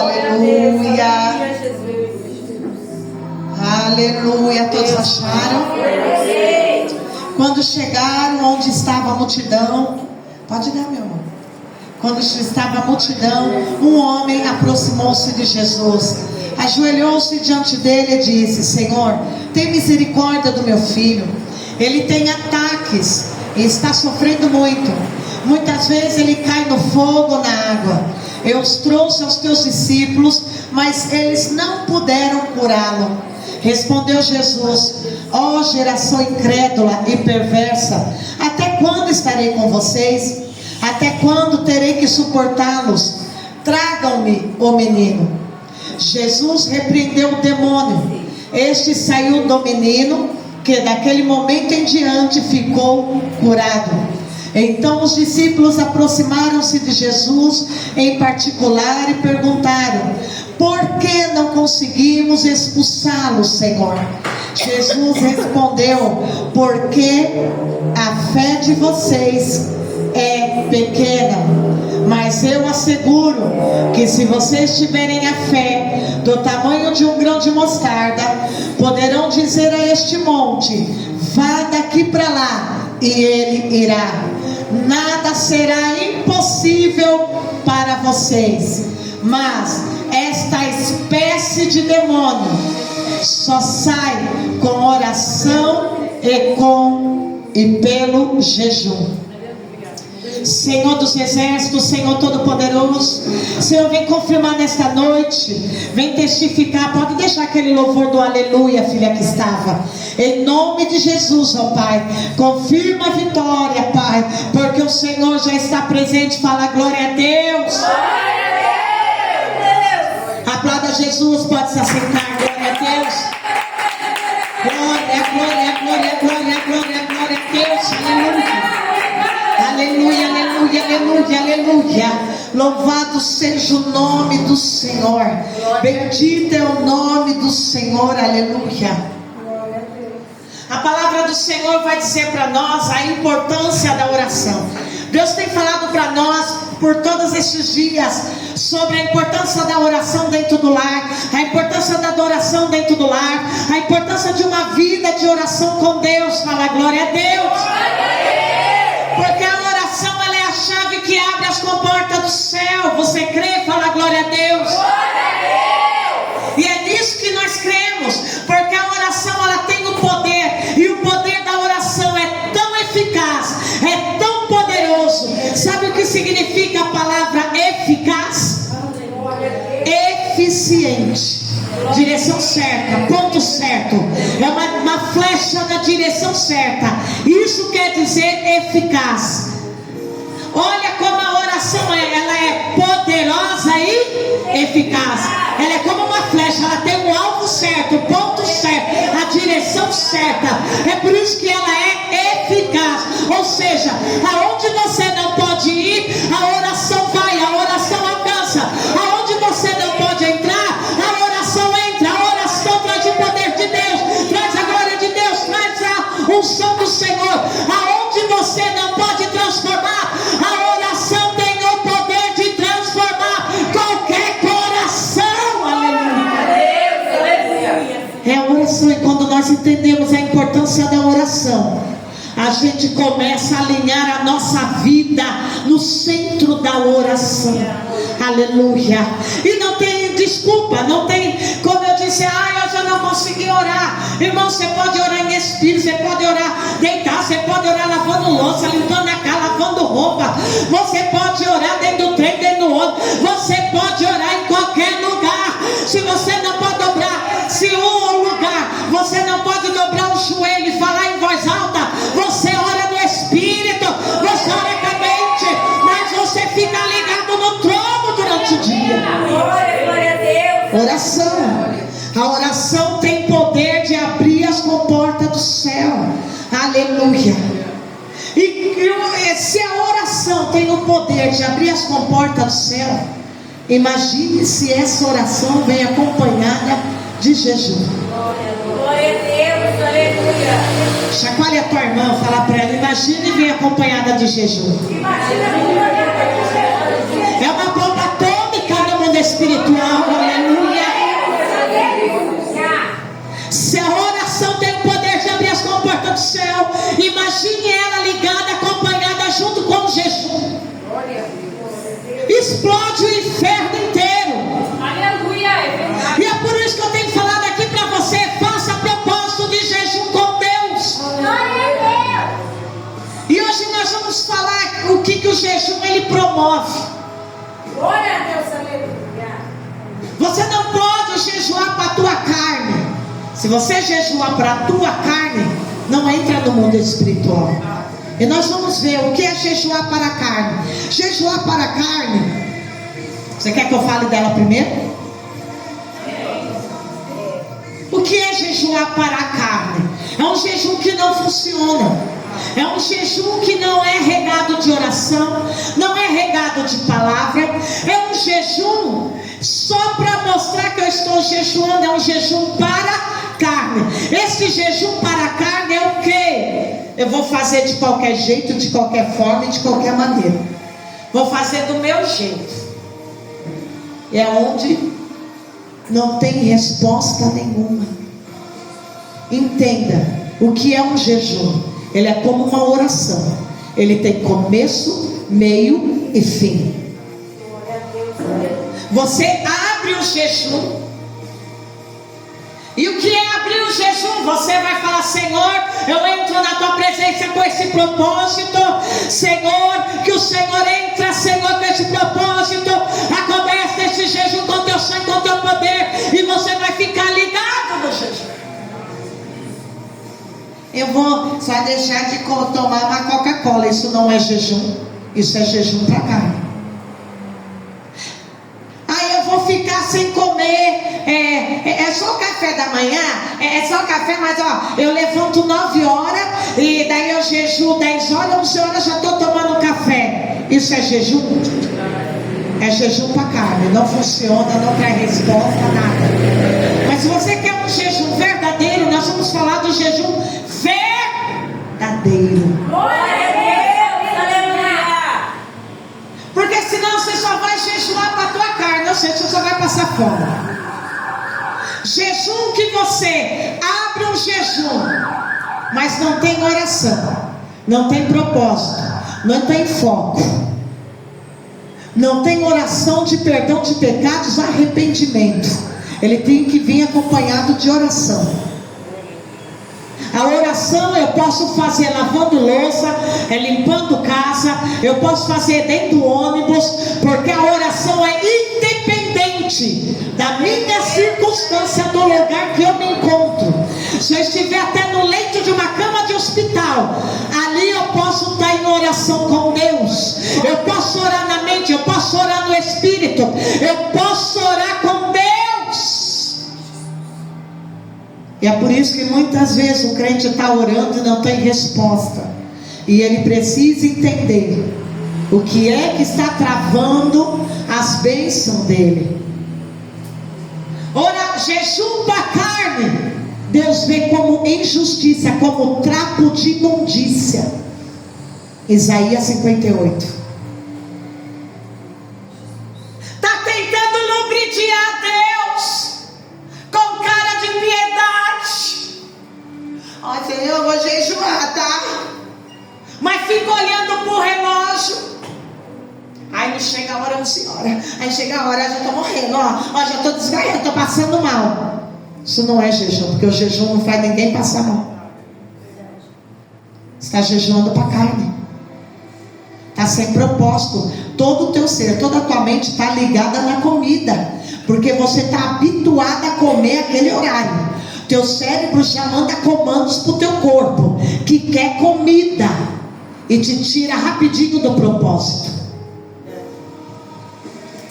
aleluia. Aleluia. Todos acharam? Quando chegaram onde estava a multidão, pode dar, meu amor. Quando estava a multidão, um homem aproximou-se de Jesus, ajoelhou-se diante dele e disse: Senhor, tem misericórdia do meu filho. Ele tem ataques e está sofrendo muito. Muitas vezes ele cai no fogo, na água. Eu os trouxe aos teus discípulos, mas eles não puderam curá-lo. Respondeu Jesus: ó geração incrédula e perversa, até quando estarei com vocês? Até quando terei que suportá-los? Tragam-me o menino. Jesus repreendeu o demônio. Este saiu do menino, que daquele momento em diante ficou curado. Então os discípulos aproximaram-se de Jesus em particular e perguntaram: por que não conseguimos expulsá-lo, Senhor? Jesus respondeu: porque a fé de vocês é pequena. Mas eu asseguro que se vocês tiverem a fé do tamanho de um grão de mostarda, poderão dizer a este monte: vá daqui para lá, e ele irá. Nada será impossível para vocês. Mas esta espécie de demônio só sai com oração e pelo jejum. Senhor dos exércitos, Senhor todo-poderoso, Senhor, vem confirmar nesta noite, vem testificar. Pode deixar aquele louvor do aleluia, filha, que estava. Em nome de Jesus, ó Pai, confirma a vitória, Pai, porque o Senhor já está presente. Fala glória a Deus. Glória a Deus. Aplauda Jesus, pode se assentar. Glória a Deus. Glória, glória, glória, glória, glória, glória a Deus. Aleluia. Aleluia, aleluia, aleluia, aleluia. Louvado seja o nome do Senhor. Bendito é o nome do Senhor, aleluia. A palavra do Senhor vai dizer para nós a importância da oração. Deus tem falado para nós por todos estes dias sobre a importância da oração dentro do lar, a importância da adoração dentro do lar, a importância de uma vida de oração com Deus. Fala glória a Deus. Porque a oração, ela é a chave que abre as comportas do céu. Você crê? Fala glória a Deus. Glória a Deus. E é nisso que nós cremos, porque a oração, ela tem o poder, e o poder da oração é tão eficaz, é tão poderoso. Sabe o que significa a palavra eficaz? Eficiente. Direção certa, ponto certo. É uma flecha na direção certa. Isso quer dizer eficaz. Olha como a oração ela é poderosa e eficaz. Ela é como uma flecha, ela tem o alvo certo, o ponto certo, a direção certa. É por isso que ela é eficaz. Ou seja, aonde você não pode ir, a oração vai, a oração alcança. Aonde você não pode entrar, a oração entra. A oração traz o poder de Deus, traz a glória de Deus, traz a unção do Senhor. Aonde você não pode transformar, a oração tem o poder de transformar qualquer coração. Aleluia. É a oração, e quando nós entendemos a importância da oração, a gente começa a alinhar a nossa vida no centro da oração. Aleluia. E não tem desculpa, não tem, como eu disse, hoje eu não consegui orar. Irmão, você pode orar em espírito, você pode orar deitar, você pode orar lavando louça, limpando a casa, lavando roupa. Você pode orar dentro do trem, dentro do outro. Você pode orar em qualquer lugar. Se você não pode dobrar, se um lugar você não pode dobrar o joelho e falar em voz alta, você ora no espírito, você ora com a mente, mas você fica ligado no trono durante o dia. Glória a Deus. Oração. A oração tem poder de abrir as comportas do céu. Aleluia. E se a oração tem o poder de abrir as comportas do céu, imagine se essa oração vem acompanhada de jejum. Glória a Deus, aleluia. Chacoalhe a tua irmã, fala para ela: imagine e vem acompanhada de jejum. É uma bomba atômica no mundo espiritual. Aleluia. Se a oração tem o poder de abrir as comportas do céu, imagine ela ligada, acompanhada junto com o jejum. Explode o inferno inteiro. Aleluia. E é por isso que eu tenho falado aqui para você: faça propósito de jejum com Deus. E hoje nós vamos falar o que o jejum ele promove. Glória a Deus, aleluia. Você não pode jejuar para a tua carne. Se você jejuar para a tua carne, não entra no mundo espiritual. E nós vamos ver o que é jejuar para a carne. Jejuar para a carne. Você quer que eu fale dela primeiro? O que é jejuar para a carne? É um jejum que não funciona. É um jejum que não é regado de oração, não é regado de palavra. É um jejum só para mostrar que eu estou jejuando. É um jejum para a carne. Esse jejum para a carne é o quê? Eu vou fazer de qualquer jeito, de qualquer forma e de qualquer maneira. Vou fazer do meu jeito. É onde não tem resposta nenhuma. Entenda, o que é um jejum? Ele é como uma oração. Ele tem começo, meio e fim. Você abre o jejum. E o que é abrir o jejum? Você vai falar: Senhor, eu entro na tua presença com esse propósito. Senhor, que o Senhor entra, Senhor, com esse propósito. Acontece esse jejum com teu sangue, com teu poder. E você vai ficar ligado no jejum. Eu vou só deixar de tomar uma Coca-Cola. Isso não é jejum. Isso é jejum para carne. Aí eu vou ficar sem comer. É só o café da manhã. É só o café, mas ó, eu levanto 9 horas. E daí eu jejuo 10 horas, 11 horas já estou tomando café. Isso é jejum? É jejum para carne. Não funciona, não traz resposta, nada. Mas se você quer um jejum verdadeiro, nós vamos falar do jejum verdadeiro. Glória a Deus, aleluia. Porque senão você só vai jejuar para a tua carne. Ou seja, você só vai passar fome. Jejum que você abre um jejum, mas não tem oração, não tem propósito, não tem foco, não tem oração de perdão de pecados, arrependimento. Ele tem que vir acompanhado de oração. A oração eu posso fazer lavando louça, limpando casa, eu posso fazer dentro do ônibus, porque a oração é independente da minha circunstância, do lugar que eu me encontro. Se eu estiver até no leito de uma cama de hospital, ali eu posso estar em oração com Deus. Eu posso orar na mente, eu posso orar no Espírito, eu posso orar com Deus. E é por isso que muitas vezes o crente está orando e não tem resposta. E ele precisa entender o que é que está travando as bênçãos dele. Ora, jejum para a carne, Deus vê como injustiça, como trapo de imundícia. Isaías 58. Está tentando lubrificar Deus com cara de piedade. Ó, Senhor, eu vou jejuar, tá? Mas fica olhando pro relógio. Aí não chega a hora, 11 horas. Aí chega a hora, eu já estou morrendo. Ó, já estou desgaiando, estou passando mal. Isso não é jejum, porque o jejum não faz ninguém passar mal. Você está jejuando para a carne. Está sem propósito. Todo o teu ser, toda a tua mente está ligada na comida. Porque você está habituado a comer aquele horário. Teu cérebro já manda comandos para o teu corpo, que quer comida. E te tira rapidinho do propósito.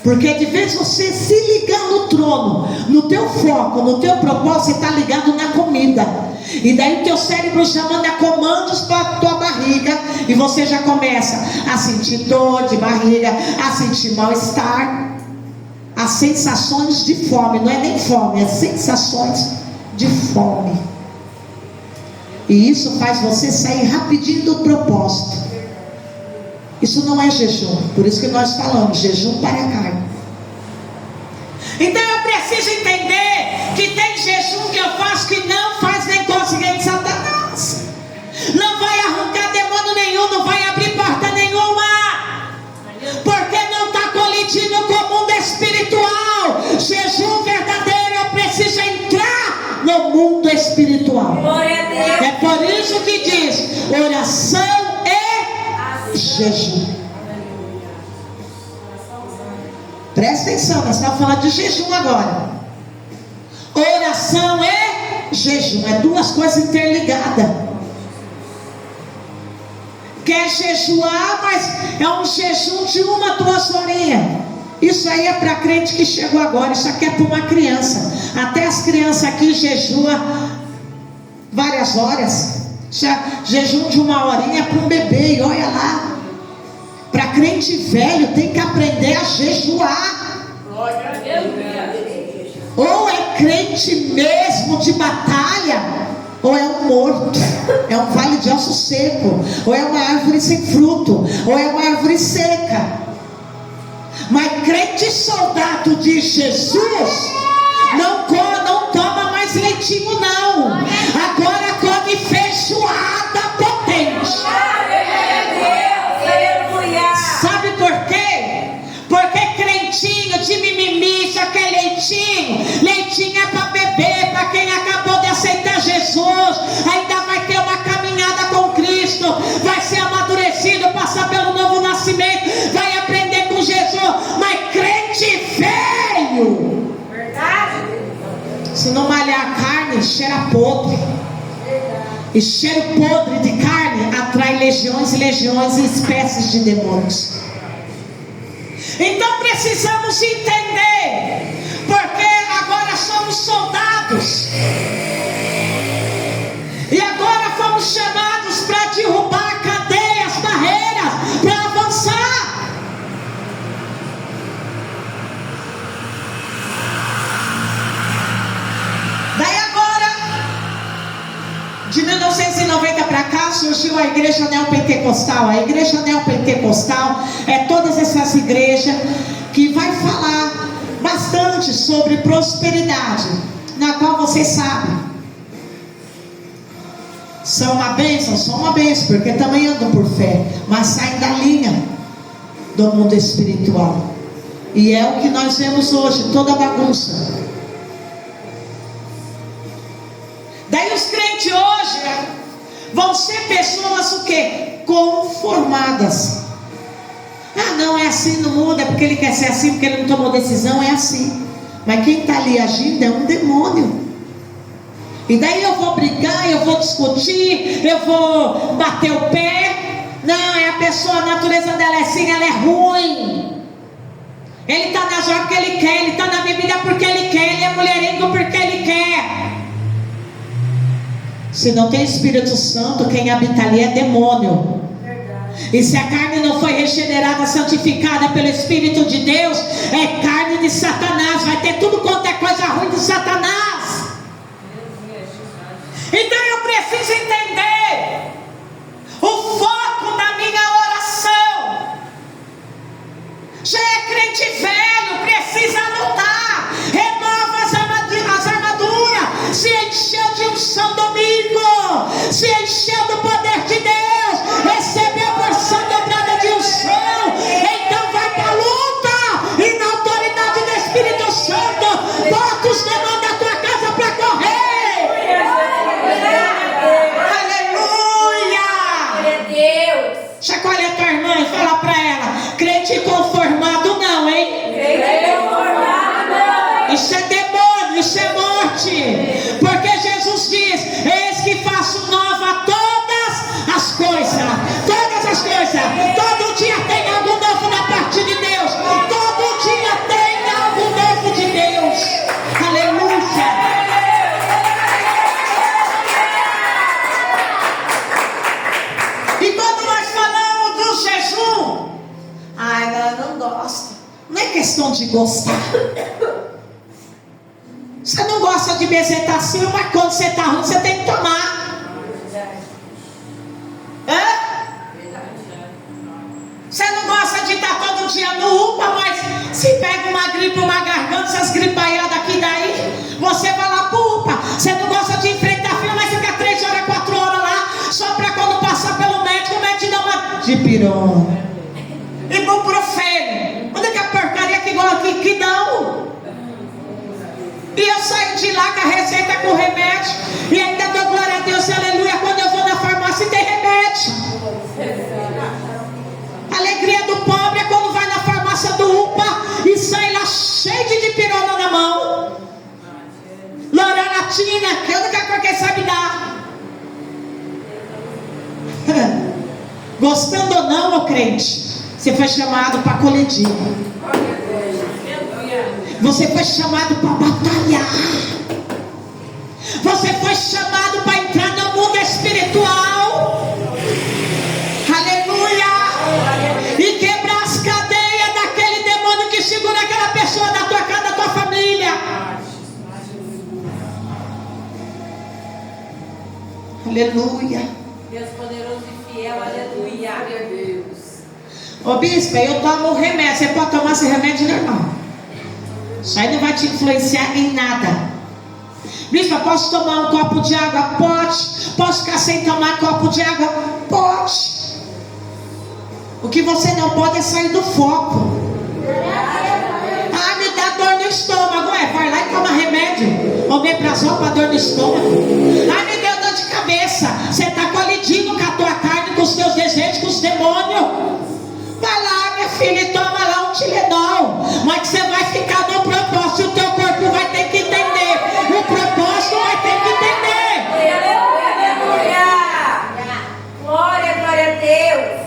Porque de vez você se ligar no trono, no teu foco, no teu propósito, você está ligado na comida. E daí o teu cérebro já manda comandos para a tua barriga. E você já começa a sentir dor de barriga, a sentir mal-estar. As sensações de fome, não é nem fome, é sensações de fome. E isso faz você sair rapidinho do propósito. Isso não é jejum. Por isso que nós falamos jejum para a carne. Então eu preciso entender que tem jejum que eu faço que não faz nem conseguir de Satanás. Não vai arrancar demônio nenhum, não vai abrir porta nenhuma. Porque não está colidindo com o mundo espiritual. Jejum verdadeiro, eu preciso entrar no mundo espiritual. É por isso que diz: oração e jejum. Presta atenção, nós estamos falando de jejum agora. Oração e jejum, é duas coisas interligadas. Quer jejuar, mas é um jejum de 1-2 horinhas. Isso aí é para crente que chegou agora. Isso aqui é para uma criança. Até as crianças aqui jejuam várias horas. Jejum de 1 horinha é para um bebê, e olha lá. Para crente velho tem que aprender a jejuar. Ou é crente mesmo de batalha, ou é um morto, é um vale de osso seco, ou é uma árvore sem fruto, ou é uma árvore seca. Mas crente soldado de Jesus não toma mais leitinho não. Agora come feijoada potente. Sabe por quê? Porque crentinho de mimimi só quer leitinho. Leitinho é para beber, para quem acabou de aceitar Jesus. Ainda vai ter uma caminhada com Cristo, vai ser amadurecido, passar pelo novo nascimento, vai aprender com Jesus. Mas crente velho, verdade? Se não malhar a carne, cheira podre. E cheiro podre de carne atrai legiões e legiões e espécies de demônios. Então precisamos entender, porque agora somos soldados, e agora fomos chamados para derrubar cadeias, barreiras, para avançar. Daí agora, de 1990 para cá, surgiu a igreja neopentecostal. A igreja neopentecostal é todas essas igrejas que vai falar bastante sobre prosperidade, na qual vocês sabem, são uma bênção, porque também andam por fé, mas saem da linha do mundo espiritual. E é o que nós vemos hoje, toda bagunça. Daí os crentes hoje vão ser pessoas o quê? Conformadas. Ah, não, é assim, não muda, é porque ele quer ser assim, porque ele não tomou decisão, é assim. Mas quem está ali agindo é um demônio. E daí eu vou brigar, eu vou discutir, eu vou bater o pé. Não, é a pessoa, a natureza dela é assim, ela é ruim. Ele está na droga porque ele quer, ele está na bebida porque ele quer, ele é mulherengo porque ele quer. Se não tem Espírito Santo, quem habita ali é demônio. E se a carne não foi regenerada, santificada pelo Espírito de Deus, é carne de Satanás. Vai ter tudo quanto é coisa ruim de Satanás. Então eu preciso entender o foco da minha oração. Já é crente velho, precisa lutar. Renova as armaduras. Se encheu de unção domingo, se encheu do poder de Deus, recebeu a porção dobrada de unção. Então vai para a luta, e na autoridade do Espírito Santo, bota os demônios da tua casa para correr. Aleluia! Chacoalha a tua irmã e fala para ela: crente conformado não, hein? Crente conformado não. Isso é demônio, isso é morte. Porque Jesus diz: eis que faço nova todas as coisas. Todas as coisas. Todo dia tem algo novo da parte de Deus. Todo dia tem algo novo de Deus. Aleluia. E quando nós falamos do jejum, ai, eu não gosto. Não é questão de gostar. Você não gosta de bezetacil, mas quando você está ruim, você tem que tomar. Hã? Você não gosta de estar todo dia no UPA, mas Se pega uma gripe, uma garganta, essas gripaiadas aqui daí, você vai lá pro UPA. Você não gosta de enfrentar a fila, mas fica 3 horas, 4 horas lá, só para quando passar pelo médico, o médico dá uma dipirona, ibuprofeno. Onde é que a porcaria que igual aqui que dão? E eu saio de lá com a receita com remédio, e ainda dou glória a Deus, aleluia, quando eu vou na farmácia e tem remédio. A alegria do pobre é quando vai na farmácia do UPA e sai lá cheio de dipirona na mão, Loratadina, que é a única coisa que sabe dar. Gostando ou não, ô crente, você foi chamado para colidir. Você foi chamado para batalhar. Você foi chamado para entrar no mundo espiritual. Aleluia. E quebrar as cadeias daquele demônio que segura aquela pessoa da tua casa, da tua família. Aleluia. Deus poderoso e fiel, aleluia. Ô bispo, eu tomo remédio. Você pode tomar esse remédio normal. Isso aí não vai te influenciar em nada. Bispo, posso tomar um copo de água? Pode. Posso ficar sem tomar copo de água? Pode. O que você não pode é sair do foco. Ah, me dá dor no estômago. Vai lá e toma remédio. Omeprazol para dor no estômago. Ah, me deu dor de cabeça. Você está colidindo com a tua carne, com os teus desejos, com os demônios. Vai lá, minha filha, e toma lá um Tilenol. Mas você vai ficar no propósito. O teu corpo vai ter que entender. O propósito vai ter que entender. Aleluia. Glória, glória a Deus.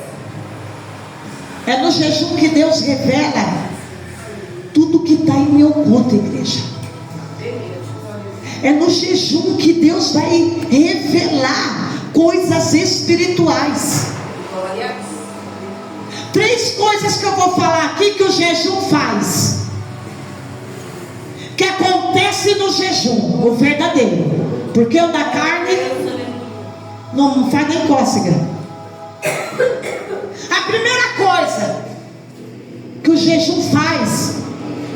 É no jejum que Deus revela tudo que está em meu oculto, igreja. É no jejum que Deus vai revelar coisas espirituais. 3 coisas que eu vou falar aqui que o jejum faz, que acontece no jejum, o verdadeiro, porque o da carne não faz nem cócega. A primeira coisa que o jejum faz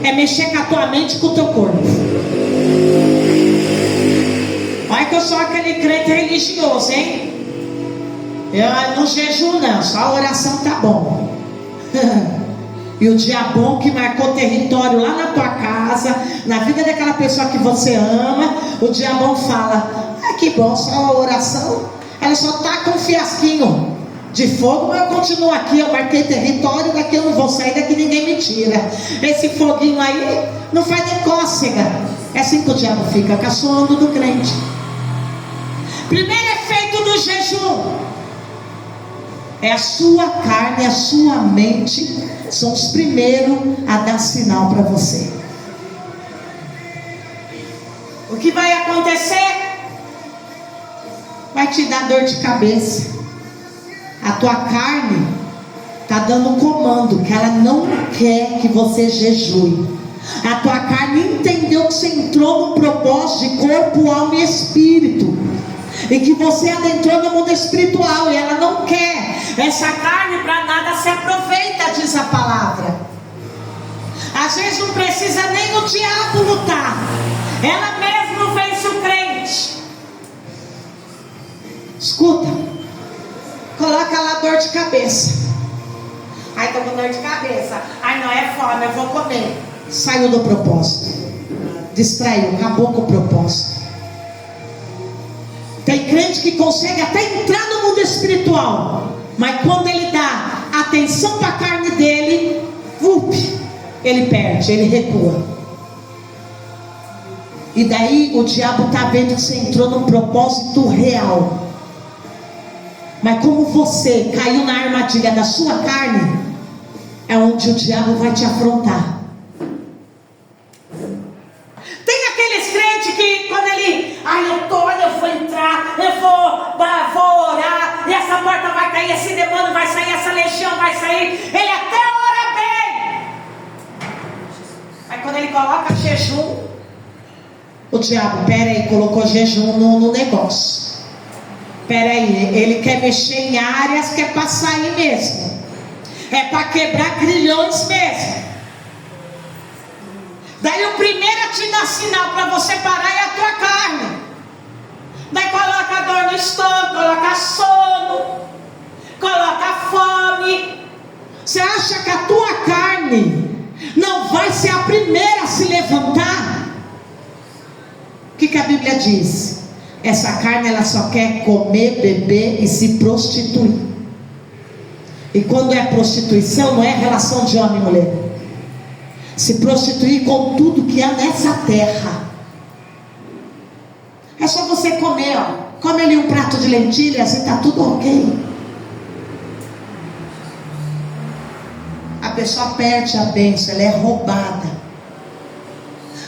é mexer com a tua mente e com o teu corpo. Olha que eu sou aquele crente religioso, hein? Eu no jejum não, só a oração tá bom. E o diabo que marcou território lá na tua casa, na vida daquela pessoa que você ama, o diabo fala: ah, que bom, só a oração. Ela só tá com um fiasquinho de fogo, mas eu continuo aqui, eu marquei território, daqui eu não vou sair, daqui ninguém me tira. Esse foguinho aí não faz nem cócega. É assim que o diabo fica caçoando do crente. Primeiro efeito do jejum é a sua carne, a sua mente são os primeiros a dar sinal para você. O que vai acontecer? Vai te dar dor de cabeça. A tua carne está dando um comando que ela não quer que você jejue. A tua carne entendeu que você entrou num propósito de corpo, alma e espírito, e que você adentrou no mundo espiritual, e ela não quer. Essa carne para nada se aproveita, diz a palavra. Às vezes não precisa nem o diabo lutar, ela mesma vence o crente. Escuta, coloca lá dor de cabeça. Ai, tô com dor de cabeça. Ai, não é fome, eu vou comer. Saiu do propósito, distraiu, acabou com o propósito. Tem crente que consegue até entrar no mundo espiritual, mas quando ele dá atenção para a carne dele, ele perde, ele recua. E daí o diabo está vendo que você entrou num propósito real. Mas como você caiu na armadilha da sua carne, é onde o diabo vai te afrontar. Tem aqueles crentes que quando ele, eu vou entrar, eu vou orar, e essa porta vai cair, esse demônio vai sair, essa legião vai sair, ele até ora bem. Aí quando ele coloca jejum, o diabo, peraí, colocou jejum no negócio. Peraí, ele quer mexer em áreas que é para sair mesmo, é para quebrar grilhões mesmo. Daí o primeiro a te dar sinal para você parar é a tua carne. Daí coloca dor no estômago, coloca sono, coloca fome. Você acha que a tua carne não vai ser a primeira a se levantar? O que a Bíblia diz? Essa carne ela só quer comer, beber e se prostituir. E quando é prostituição, não é relação de homem e mulher. Se prostituir com tudo que há nessa terra. É só você comer, ó. Come ali um prato de lentilhas e está tudo ok. A pessoa perde a bênção, ela é roubada.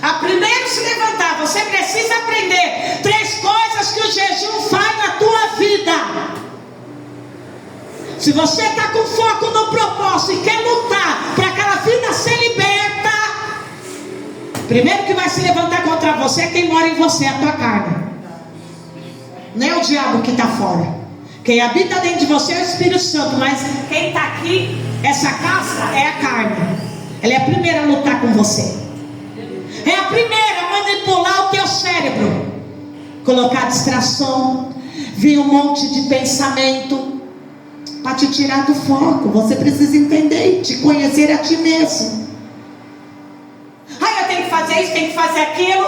A primeiro se levantar, você precisa aprender 3 coisas que o jejum faz na tua vida. Se você está com foco no propósito e quer lutar para aquela vida ser liberta, primeiro que vai se levantar contra você é quem mora em você, a tua carne. Não é o diabo que está fora. Quem habita dentro de você é o Espírito Santo, mas quem está aqui, essa casca é a carne. Ela é a primeira a lutar com você. É a primeira a manipular o teu cérebro, colocar distração, vir um monte de pensamento para te tirar do foco. Você precisa entender e te conhecer a ti mesmo. Eu tenho que fazer isso, tenho que fazer aquilo.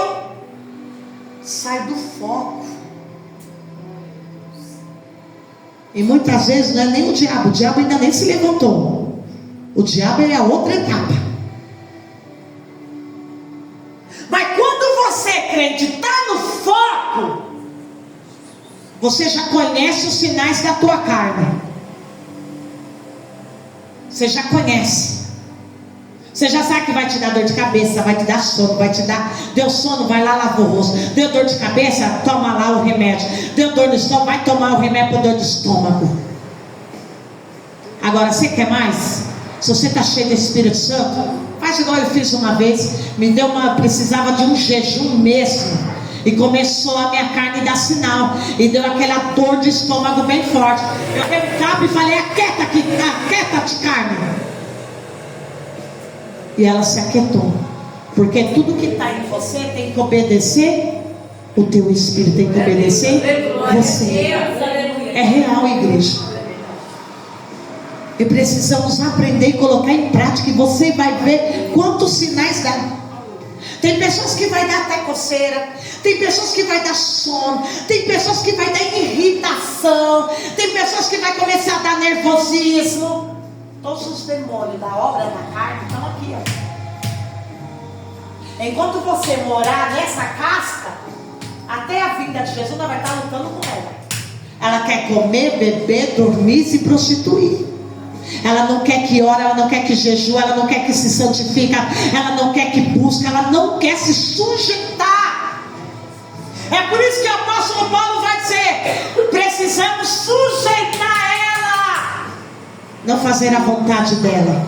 Sai do foco. E muitas vezes não é nem o diabo ainda nem se levantou. O diabo é a outra etapa. Mas quando você, crente, está no foco, você já conhece os sinais da tua carne. Você já conhece. Você já sabe que vai te dar dor de cabeça, vai te dar sono, vai te dar. Deu sono, vai lá lavar o rosto. Deu dor de cabeça, toma lá o remédio. Deu dor no estômago, vai tomar o remédio para dor de estômago. Agora, você quer mais? Se você está cheio do Espírito Santo, faz igual eu fiz uma vez. Precisava de um jejum mesmo. E começou a minha carne dar sinal. E deu aquela dor de estômago bem forte. Eu dei um cabo e falei: aquieta-te, carne. E ela se aquietou. Porque tudo que está em você tem que obedecer. O teu espírito tem que obedecer você. É real, igreja. E precisamos aprender e colocar em prática. E você vai ver quantos sinais dá. Tem pessoas que vai dar até coceira. Tem pessoas que vai dar sono. Tem pessoas que vai dar irritação. Tem pessoas que vai começar a dar nervosismo. Todos os demônios da obra da carne estão aqui, ó. Enquanto você morar nessa casca, até a vinda de Jesus, ela vai estar lutando com ela. Ela quer comer, beber, dormir, se prostituir. Ela não quer que ore, ela não quer que jejua, ela não quer que se santifica, ela não quer que busque, ela não quer se sujeitar. É por isso que o apóstolo Paulo vai dizer: precisamos sujeitar ela. Não fazer a vontade dela,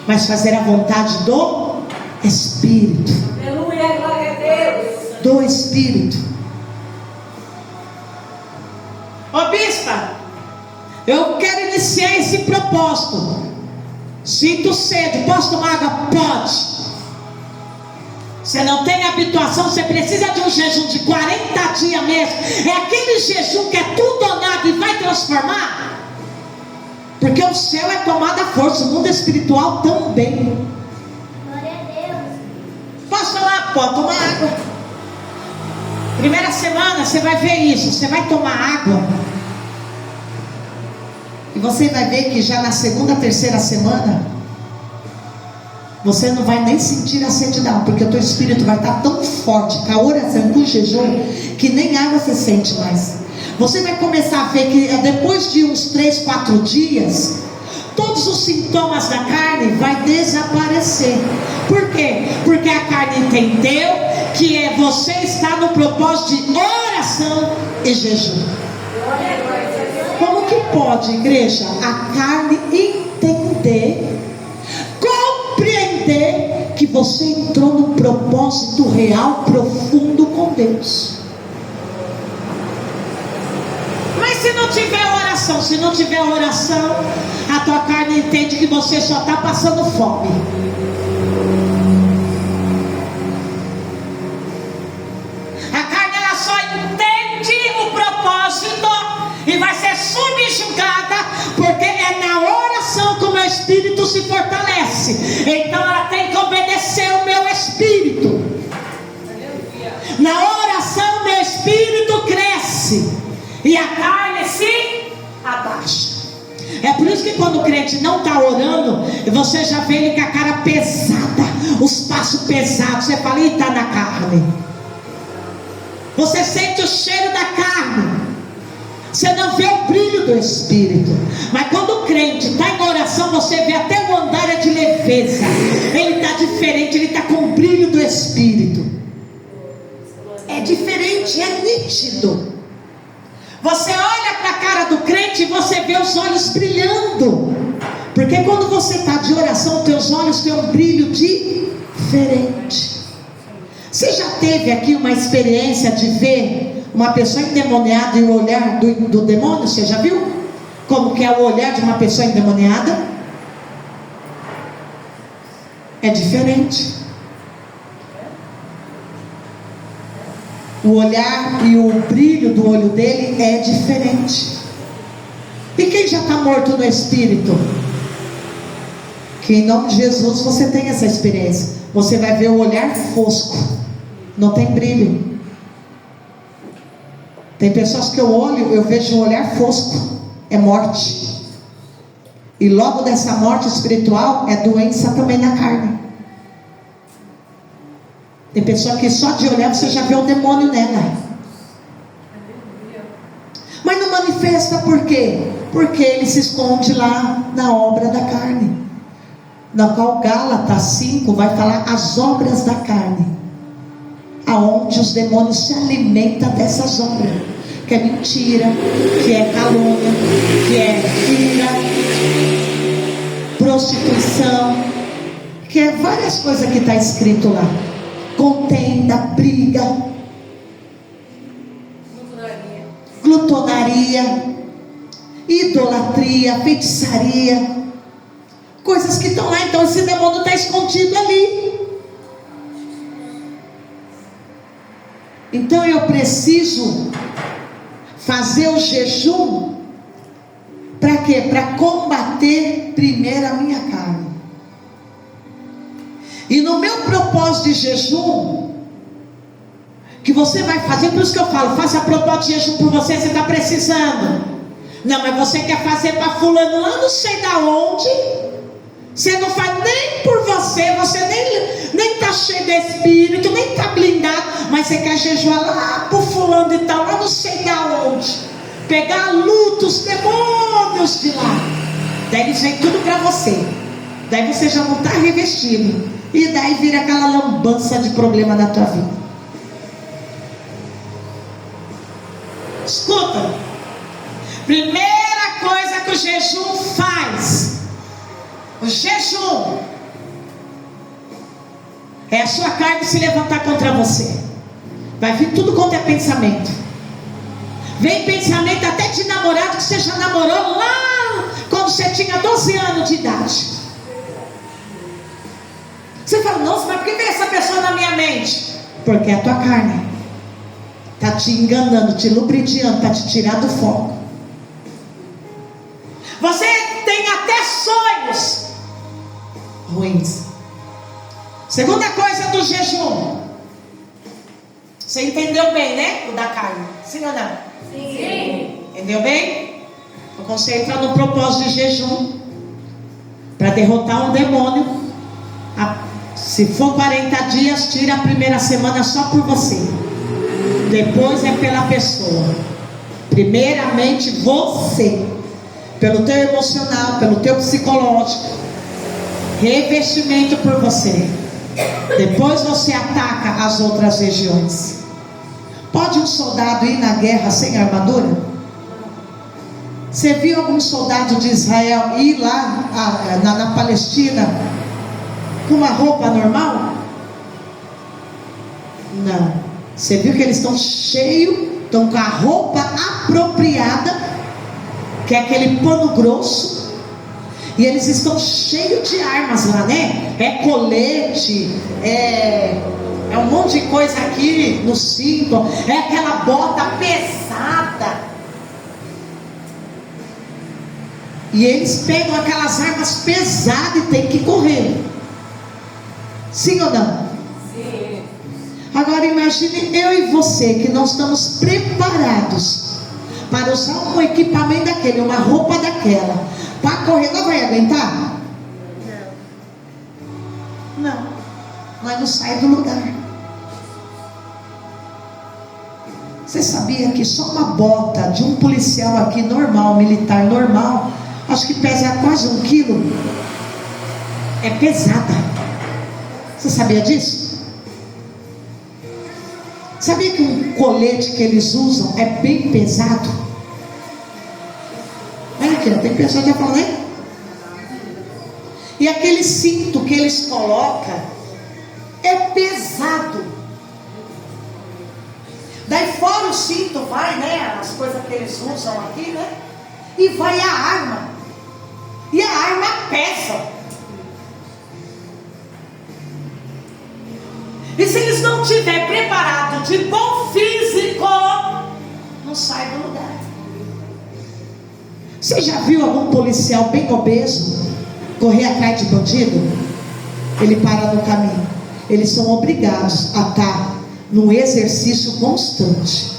mas fazer a vontade do Espírito. Aleluia, glória a Deus. Do Espírito. Ô bispa, eu quero iniciar esse propósito. Sinto sede, posso tomar água? Pode. Você não tem habituação, você precisa de um jejum de 40 dias mesmo. É aquele jejum que é tudo ou nada e vai transformar. Porque o céu é tomada à força, o mundo espiritual também. Glória a Deus. Posso falar? Pode tomar água. Primeira semana você vai ver isso. Você vai tomar água. E você vai ver que já na segunda, terceira semana, você não vai nem sentir a sede não. Porque o teu espírito vai estar tão forte com a oração, com o jejum, que nem água você sente mais. Você vai começar a ver que depois de uns 3, 4 dias, todos os sintomas da carne vai desaparecer. Por quê? Porque a carne entendeu que você está no propósito de oração e jejum. Como que pode, igreja, a carne entender, compreender que você entrou no propósito real, profundo com Deus? Mas se não tiver oração, a tua carne entende que você só está passando fome. espírito se fortalece. Então ela tem que obedecer o meu espírito. Na oração, meu espírito cresce e a carne se abaixa. É por isso que quando o crente não está orando, você já vê ele com a cara pesada, os passos pesados. Você fala, está na carne. Você sente o cheiro da carne. Você não vê o brilho do Espírito. Mas quando o crente está em oração, você vê até o andar é de leveza. Ele está diferente, ele está com o brilho do Espírito. É diferente, é nítido. Você olha para a cara do crente e você vê os olhos brilhando. Porque quando você está de oração, teus olhos têm um brilho diferente. Você já teve aqui uma experiência de ver uma pessoa endemoniada e o olhar do demônio? Você já viu? Como que é o olhar de uma pessoa endemoniada? É diferente. O olhar e o brilho do olho dele é diferente. E quem já está morto no espírito? Que em nome de Jesus você tem essa experiência. Você vai ver o olhar fosco. Não tem brilho. Tem pessoas que eu olho, eu vejo um olhar fosco. É morte. E logo dessa morte espiritual é doença também na carne. Tem pessoa que só de olhar você já vê o demônio nela. Mas não manifesta por quê? Porque ele se esconde lá na obra da carne. Na qual Gálatas 5 vai falar as obras da carne. Aonde os demônios se alimentam dessas obras. Que é mentira, que é calúnia, que é ira, prostituição, que é várias coisas que está escrito lá. Contenda, briga, glutonaria, idolatria, feitiçaria, coisas que estão lá. Então esse demônio está escondido ali. Então eu preciso fazer o jejum para quê? Para combater primeiro a minha carne. E no meu propósito de jejum, que você vai fazer, por isso que eu falo, faça propósito de jejum por você, você está precisando. Não, mas você quer fazer para fulano lá não sei da onde. Você não faz nem por você, você nem está cheio de espírito, nem está blindado, mas você quer jejuar lá por fulano e tal, lá não sei da onde. Pegar a luta, os demônios de lá. Daí eles vêm tudo para você. Daí você já não está revestido. E daí vira aquela lambança de problema na tua vida. Escuta. Primeira coisa que o jejum faz. O jejum é a sua carne se levantar contra você. Vai vir tudo quanto é pensamento. Vem pensamento até de namorado que você já namorou lá quando você tinha 12 anos de idade. Você fala, nossa, mas por que vem essa pessoa na minha mente? Porque é a tua carne. Está te enganando, te lubridiando, para te tirar do foco. Você tem até sonhos ruins. Segunda coisa do jejum. Você entendeu bem, né? O da carne. Sim ou não? Sim. Entendeu bem? Então você entra no propósito de jejum para derrotar um demônio. Se for 40 dias, tira a primeira semana só por você. Depois é pela pessoa. Primeiramente você. Pelo teu emocional, pelo teu psicológico. Revestimento por você. Depois você ataca as outras regiões. Pode um soldado ir na guerra sem armadura? Você viu algum soldado de Israel ir lá na Palestina com uma roupa normal? Não. Você viu que eles estão cheios, estão com a roupa apropriada, que é aquele pano grosso, e eles estão cheios de armas lá, né? É colete, é um monte de coisa aqui no cinto, é aquela bota pesada. E eles pegam aquelas armas pesadas e tem que correr. Sim ou não? Sim. Agora imagine eu e você que não estamos preparados para usar um equipamento daquele, uma roupa daquela, para correr, não vai aguentar? Não. Nós não saímos do lugar. Você sabia que só uma bota de um policial aqui normal, militar normal, acho que pesa quase 1 quilo? É pesada. Você sabia disso? Sabia que um colete que eles usam é bem pesado? Olha aqui, tem pessoa que já falou, né? E aquele cinto que eles colocam é pesado. Daí fora o cinto vai, né? As coisas que eles usam aqui, né? E vai a arma. E a arma pesa. E se eles não estiverem preparados de bom físico, não sai do lugar. Você já viu algum policial bem obeso correr atrás de bandido? Ele para no caminho. Eles são obrigados a estar num exercício constante,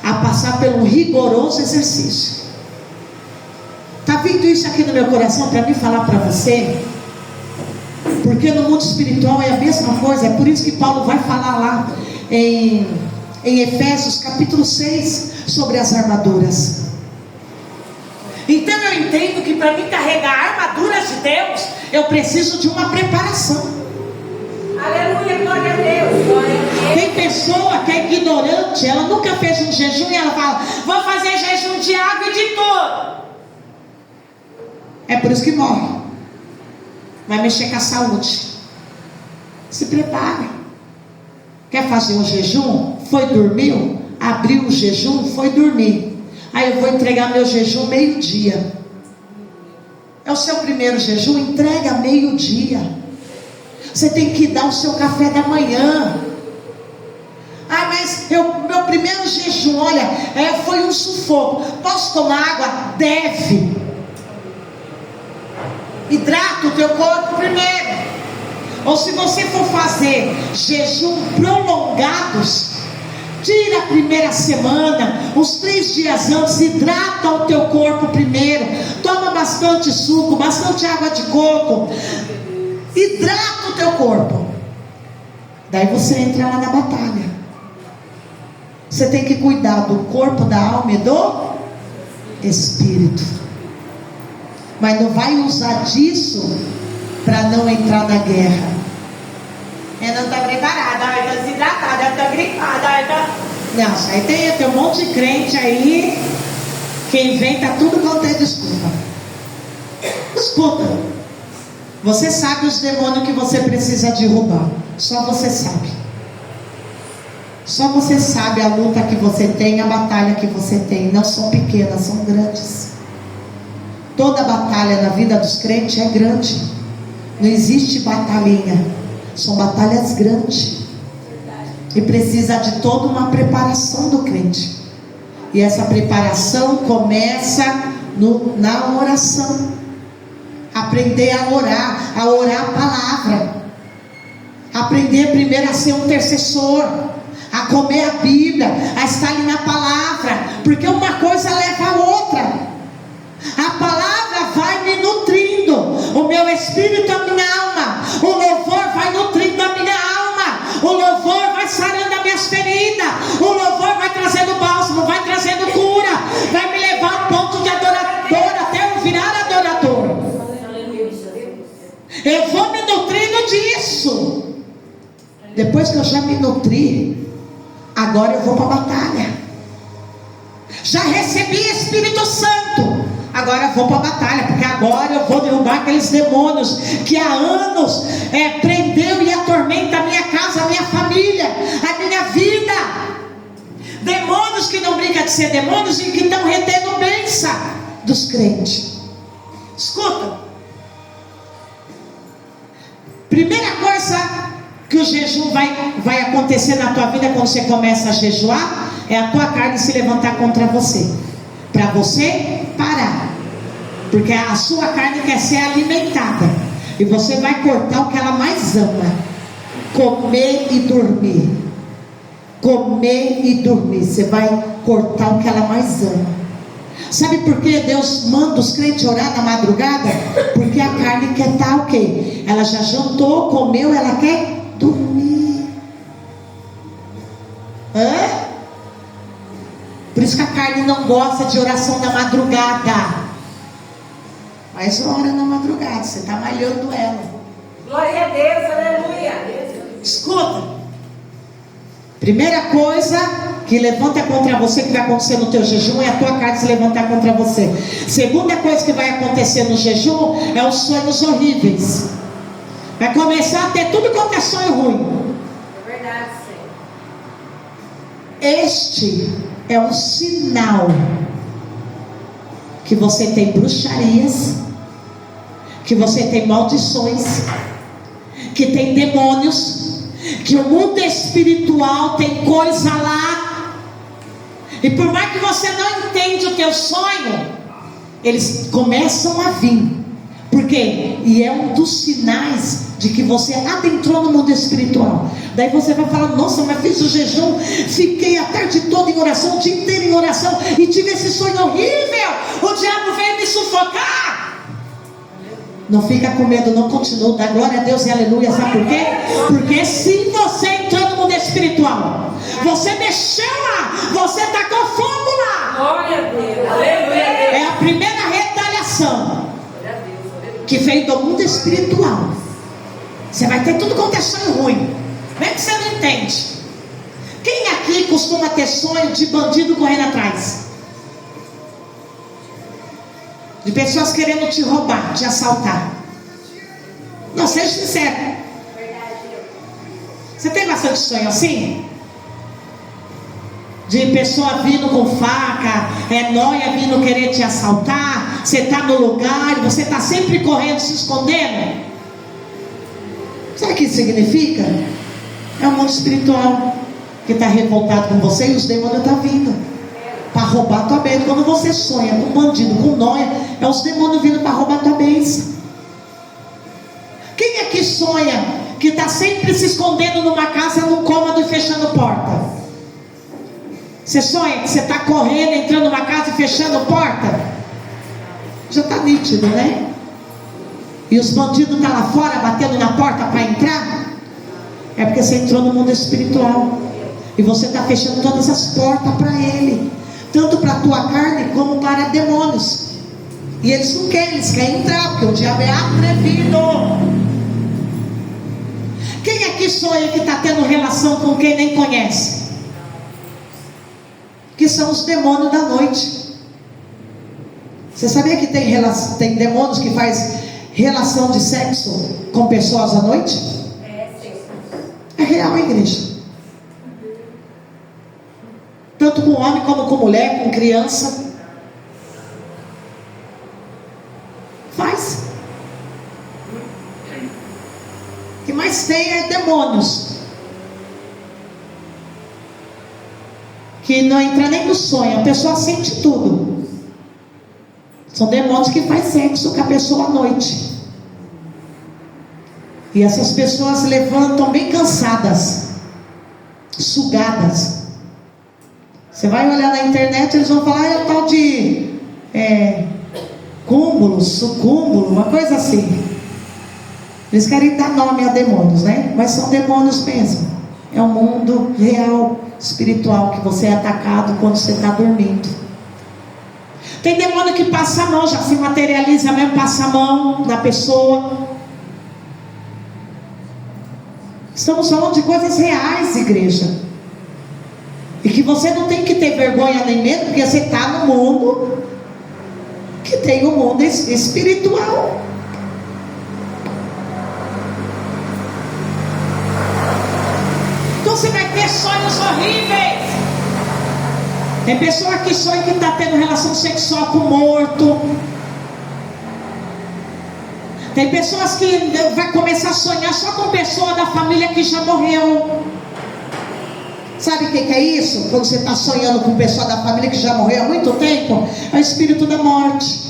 a passar por um rigoroso exercício. Está vindo isso aqui no meu coração para me falar para você? Porque no mundo espiritual é a mesma coisa. É por isso que Paulo vai falar lá em Efésios capítulo 6 sobre as armaduras. Então eu entendo que para mim carregar armaduras de Deus, eu preciso de uma preparação. Aleluia, glória a Deus. Glória a Deus. Tem pessoa que é ignorante, ela nunca fez um jejum e ela fala: vou fazer jejum de água e de tudo. É por isso que morre. Vai mexer com a saúde. Se prepara. Quer fazer um jejum? Foi dormiu? Abriu o jejum? Foi dormir. Aí eu vou entregar meu jejum meio-dia. É o seu primeiro jejum? Entrega meio-dia. Você tem que dar o seu café da manhã. Ah, mas meu primeiro jejum, olha, foi um sufoco. Posso tomar água? Deve. Hidrata o teu corpo primeiro. Ou se você for fazer jejum prolongados, tira a primeira semana, os 3 dias antes, hidrata o teu corpo primeiro. Toma bastante suco, bastante água de coco. Hidrata o teu corpo. Daí você entra lá na batalha. Você tem que cuidar do corpo, da alma e do espírito. Mas não vai usar disso para não entrar na guerra. Não está preparada, está desidratada, está gripada. Não, isso aí tem um monte de crente aí que inventa tudo quanto é desculpa. Escuta, você sabe os demônios que você precisa derrubar. Só você sabe. Só você sabe a luta que você tem, a batalha que você tem. Não são pequenas, são grandes. Toda batalha na vida dos crentes é grande. Não existe batalhinha. São batalhas grandes. E precisa de toda uma preparação do crente. E essa preparação começa na oração. Aprender a orar a palavra. Aprender primeiro a ser um intercessor, a comer a Bíblia, a estar ali na palavra. Porque uma coisa leva a outra. A palavra vai me nutrindo, o meu espírito, a minha alma. O louvor vai nutrindo a minha alma. O louvor vai sarando as minhas feridas. O louvor vai trazendo bálsamo, vai trazendo cura. Vai me levar ao ponto de adorador, até eu virar adorador. Eu vou me nutrindo disso. Depois que eu já me nutri, agora eu vou para a batalha. Já recebi Espírito Santo. Agora eu vou para a batalha, porque agora eu vou derrubar aqueles demônios que há anos prendeu e atormenta a minha casa, a minha família, a minha vida. Demônios que não brincam de ser demônios e que estão retendo bênção dos crentes. Escuta. Primeira coisa que o jejum vai acontecer na tua vida quando você começa a jejuar, é a tua carne se levantar contra você, para você parar. Porque a sua carne quer ser alimentada. E você vai cortar o que ela mais ama: comer e dormir. Comer e dormir. Você vai cortar o que ela mais ama. Sabe por que Deus manda os crentes orar na madrugada? Porque a carne quer estar o quê? Ela já jantou, comeu, ela quer dormir. Por isso que a carne não gosta de oração na madrugada. Mas ora na madrugada, você está malhando ela. Glória a Deus, aleluia. Escuta. Primeira coisa que levanta contra você, que vai acontecer no teu jejum, é a tua carne se levantar contra você. Segunda coisa que vai acontecer no jejum é os sonhos horríveis. Vai começar a ter tudo quanto é sonho ruim. É verdade, Senhor. Este é um sinal que você tem bruxarias, que você tem maldições, que tem demônios, que o mundo espiritual tem coisa lá. E por mais que você não entende o teu sonho, eles começam a vir. Por quê? E é um dos sinais de que você adentrou no mundo espiritual. Daí você vai falar: nossa, mas fiz o jejum, fiquei a tarde toda em oração, o dia inteiro em oração, e tive esse sonho horrível, o diabo veio me sufocar. Não fica com medo, não, continua, dá glória a Deus e aleluia. Sabe por quê? Porque se você entrou no mundo espiritual, você mexeu lá, você tacou fogo lá. Glória a Deus, aleluia. É a primeira retaliação que veio do mundo espiritual. Você vai ter tudo quanto é sonho ruim, nem que você não entende. Quem aqui costuma ter sonho de bandido correndo atrás? De pessoas querendo te roubar, te assaltar? Não, seja sincero. Você tem bastante sonho assim? De pessoa vindo com faca, nóia vindo querer te assaltar. Você está no lugar e você está sempre correndo, se escondendo. Sabe o que isso significa? É o mundo espiritual que está revoltado com você, e os demônios estão vindo para roubar a tua bênção. Quando você sonha com bandido, com nóia, é os demônios vindo para roubar a tua bênção. Quem é que sonha que está sempre se escondendo numa casa, num cômodo e fechando porta? Você sonha que você está correndo, entrando numa casa e fechando porta? Já está nítido, né? E os bandidos estão lá fora batendo na porta para entrar? É porque você entrou no mundo espiritual e você está fechando todas as portas para ele, tanto para a tua carne como para demônios. E eles não querem, eles querem entrar, porque o diabo é atrevido. Quem aqui sonha que está tendo relação com quem nem conhece? Que são os demônios da noite. Você sabia que tem demônios que faz relação de sexo com pessoas à noite? É real, igreja. Tanto com homem como com mulher, com criança. Faz. O que mais tem é demônios, que não entra nem no sonho, a pessoa sente tudo. São demônios que fazem sexo com a pessoa à noite. E essas pessoas levantam bem cansadas, sugadas. Você vai olhar na internet, eles vão falar: é o tal de cúmulo, sucúmulo, uma coisa assim. Eles querem dar nome a demônios, né? Mas são demônios mesmo. É um mundo real, espiritual, que você é atacado quando você está dormindo. Tem demônio que passa a mão, já se materializa mesmo, passa a mão na pessoa. Estamos falando de coisas reais, igreja. E que você não tem que ter vergonha nem medo, porque você está no mundo que tem o mundo espiritual. Então você vai ter sonhos horríveis. Tem pessoa que sonha que está tendo relação sexual com morto. Tem pessoas que vai começar a sonhar só com pessoa da família que já morreu. Sabe o que é isso? Quando você está sonhando com pessoa da família que já morreu há muito tempo, é o espírito da morte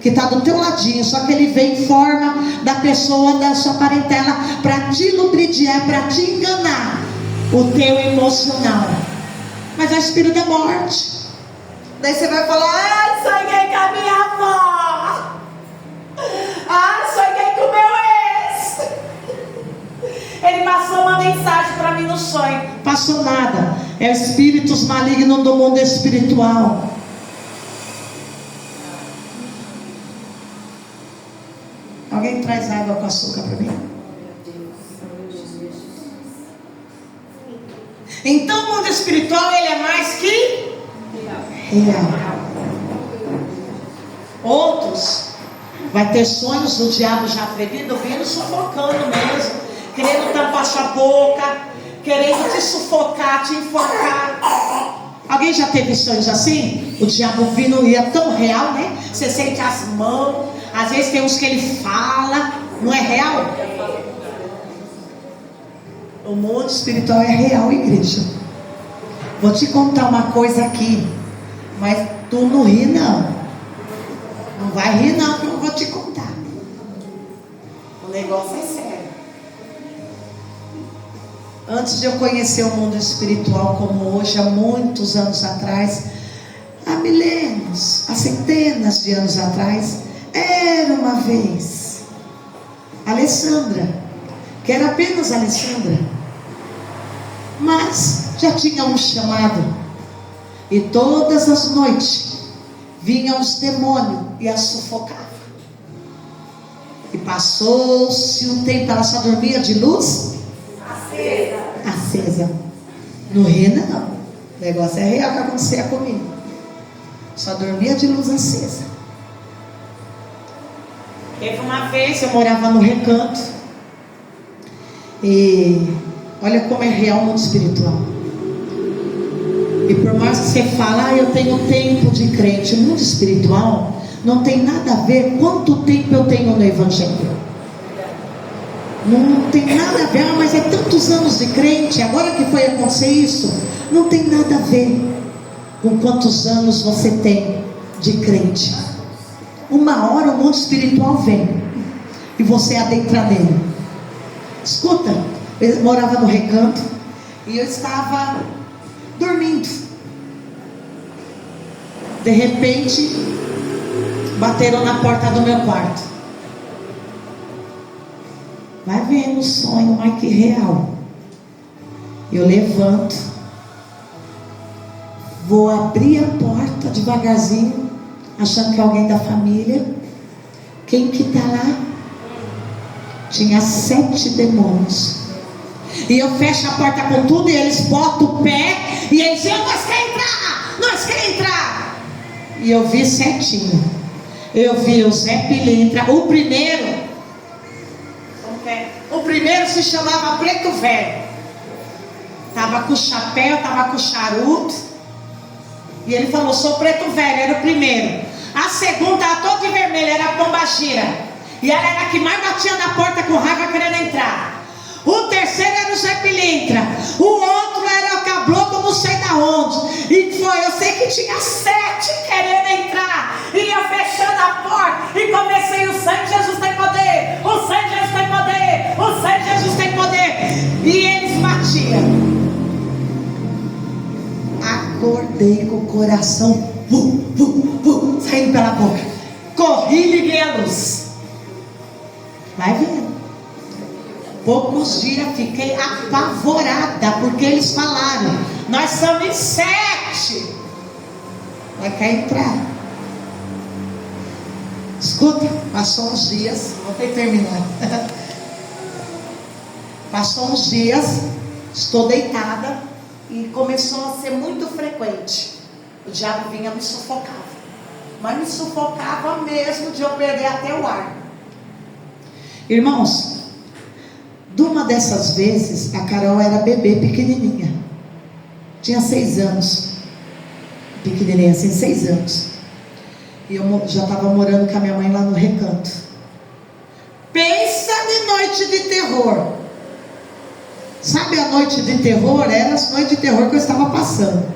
que está do teu ladinho, só que ele vem em forma da pessoa da sua parentela para te lubridiar, para te enganar o teu emocional. Mas é o espírito da morte. Daí você vai falar: ah, sonhei com a minha avó, ah, sonhei com o meu ex. Ele passou uma mensagem para mim no sonho. Passou nada. É espíritos malignos do mundo espiritual. Alguém traz água com açúcar para mim? Então o mundo espiritual, ele é mais que real. Outros vai ter sonhos do diabo já atrevido, vindo sufocando mesmo, querendo tampar sua boca, querendo te sufocar, te enforcar. Alguém já teve sonhos assim? O diabo vindo e é tão real, né? Você sente as mãos, às vezes tem uns que ele fala, não é real? O mundo espiritual é real, igreja. Vou te contar uma coisa aqui, mas tu não ri não. Não vai rir não, que eu vou te contar. O negócio é sério. Antes de eu conhecer o mundo espiritual como hoje, há muitos anos atrás, há milênios, há centenas de anos atrás, era uma vez Alessandra, que era apenas Alessandra, mas já tinha um chamado, e todas as noites vinham os demônios e a sufocavam. E passou-se um tempo, ela só dormia de luz acesa. No reino não. O negócio é real que acontecia comigo. Só dormia de luz acesa. Teve uma vez, eu morava no Recanto. E olha como é real o mundo espiritual. E por mais que você fale, eu tenho tempo de crente, o mundo espiritual não tem nada a ver quanto tempo eu tenho no Evangelho. Não tem nada a ver, mas é tantos anos de crente, agora que foi acontecer isso, não tem nada a ver com quantos anos você tem de crente. Uma hora o mundo espiritual vem e você adentra nele. Escuta, eu morava no Recanto e eu estava dormindo. De repente, bateram na porta do meu quarto. Vai vendo o sonho, mas que real. Eu levanto, vou abrir a porta devagarzinho, achando que é alguém da família. Quem que está lá? Tinha 7 demônios. E eu fecho a porta com tudo e eles botam o pé e eles dizem: nós queremos entrar, nós queremos entrar. E eu vi 7. Eu vi o Zé Pilintra, o primeiro se chamava Preto Velho. Estava com o chapéu, estava com o charuto. E ele falou: sou Preto Velho, era o primeiro. A segunda estava toda de vermelho, era a Pombagira. E ela era a que mais batia na porta com raiva querendo entrar. O terceiro era o Zé Pilintra. O outro era o Cabloco, não sei da onde. E foi, eu sei que tinha 7 querendo entrar. E eu fechando a porta e comecei: o sangue de Jesus tem poder, o sangue de Jesus tem poder, o sangue de Jesus tem poder. E eles batiam. Acordei com o coração saindo pela boca. Corri e liguei a luz. Vai vendo. Poucos dias fiquei apavorada, porque eles falaram: nós somos em 7. Vai querer entrar. Escuta, passou uns dias, vou ter que terminar. Passou uns dias, estou deitada e começou a ser muito frequente. O diabo vinha me sufocava, mas me sufocava mesmo de eu perder até o ar. Irmãos, de uma dessas vezes, a Carol era bebê pequenininha, tinha 6 anos, pequenininha assim, 6 anos, e eu já estava morando com a minha mãe lá no Recanto. Pensa de noite de terror. Sabe a noite de terror? Era as noites de terror que eu estava passando.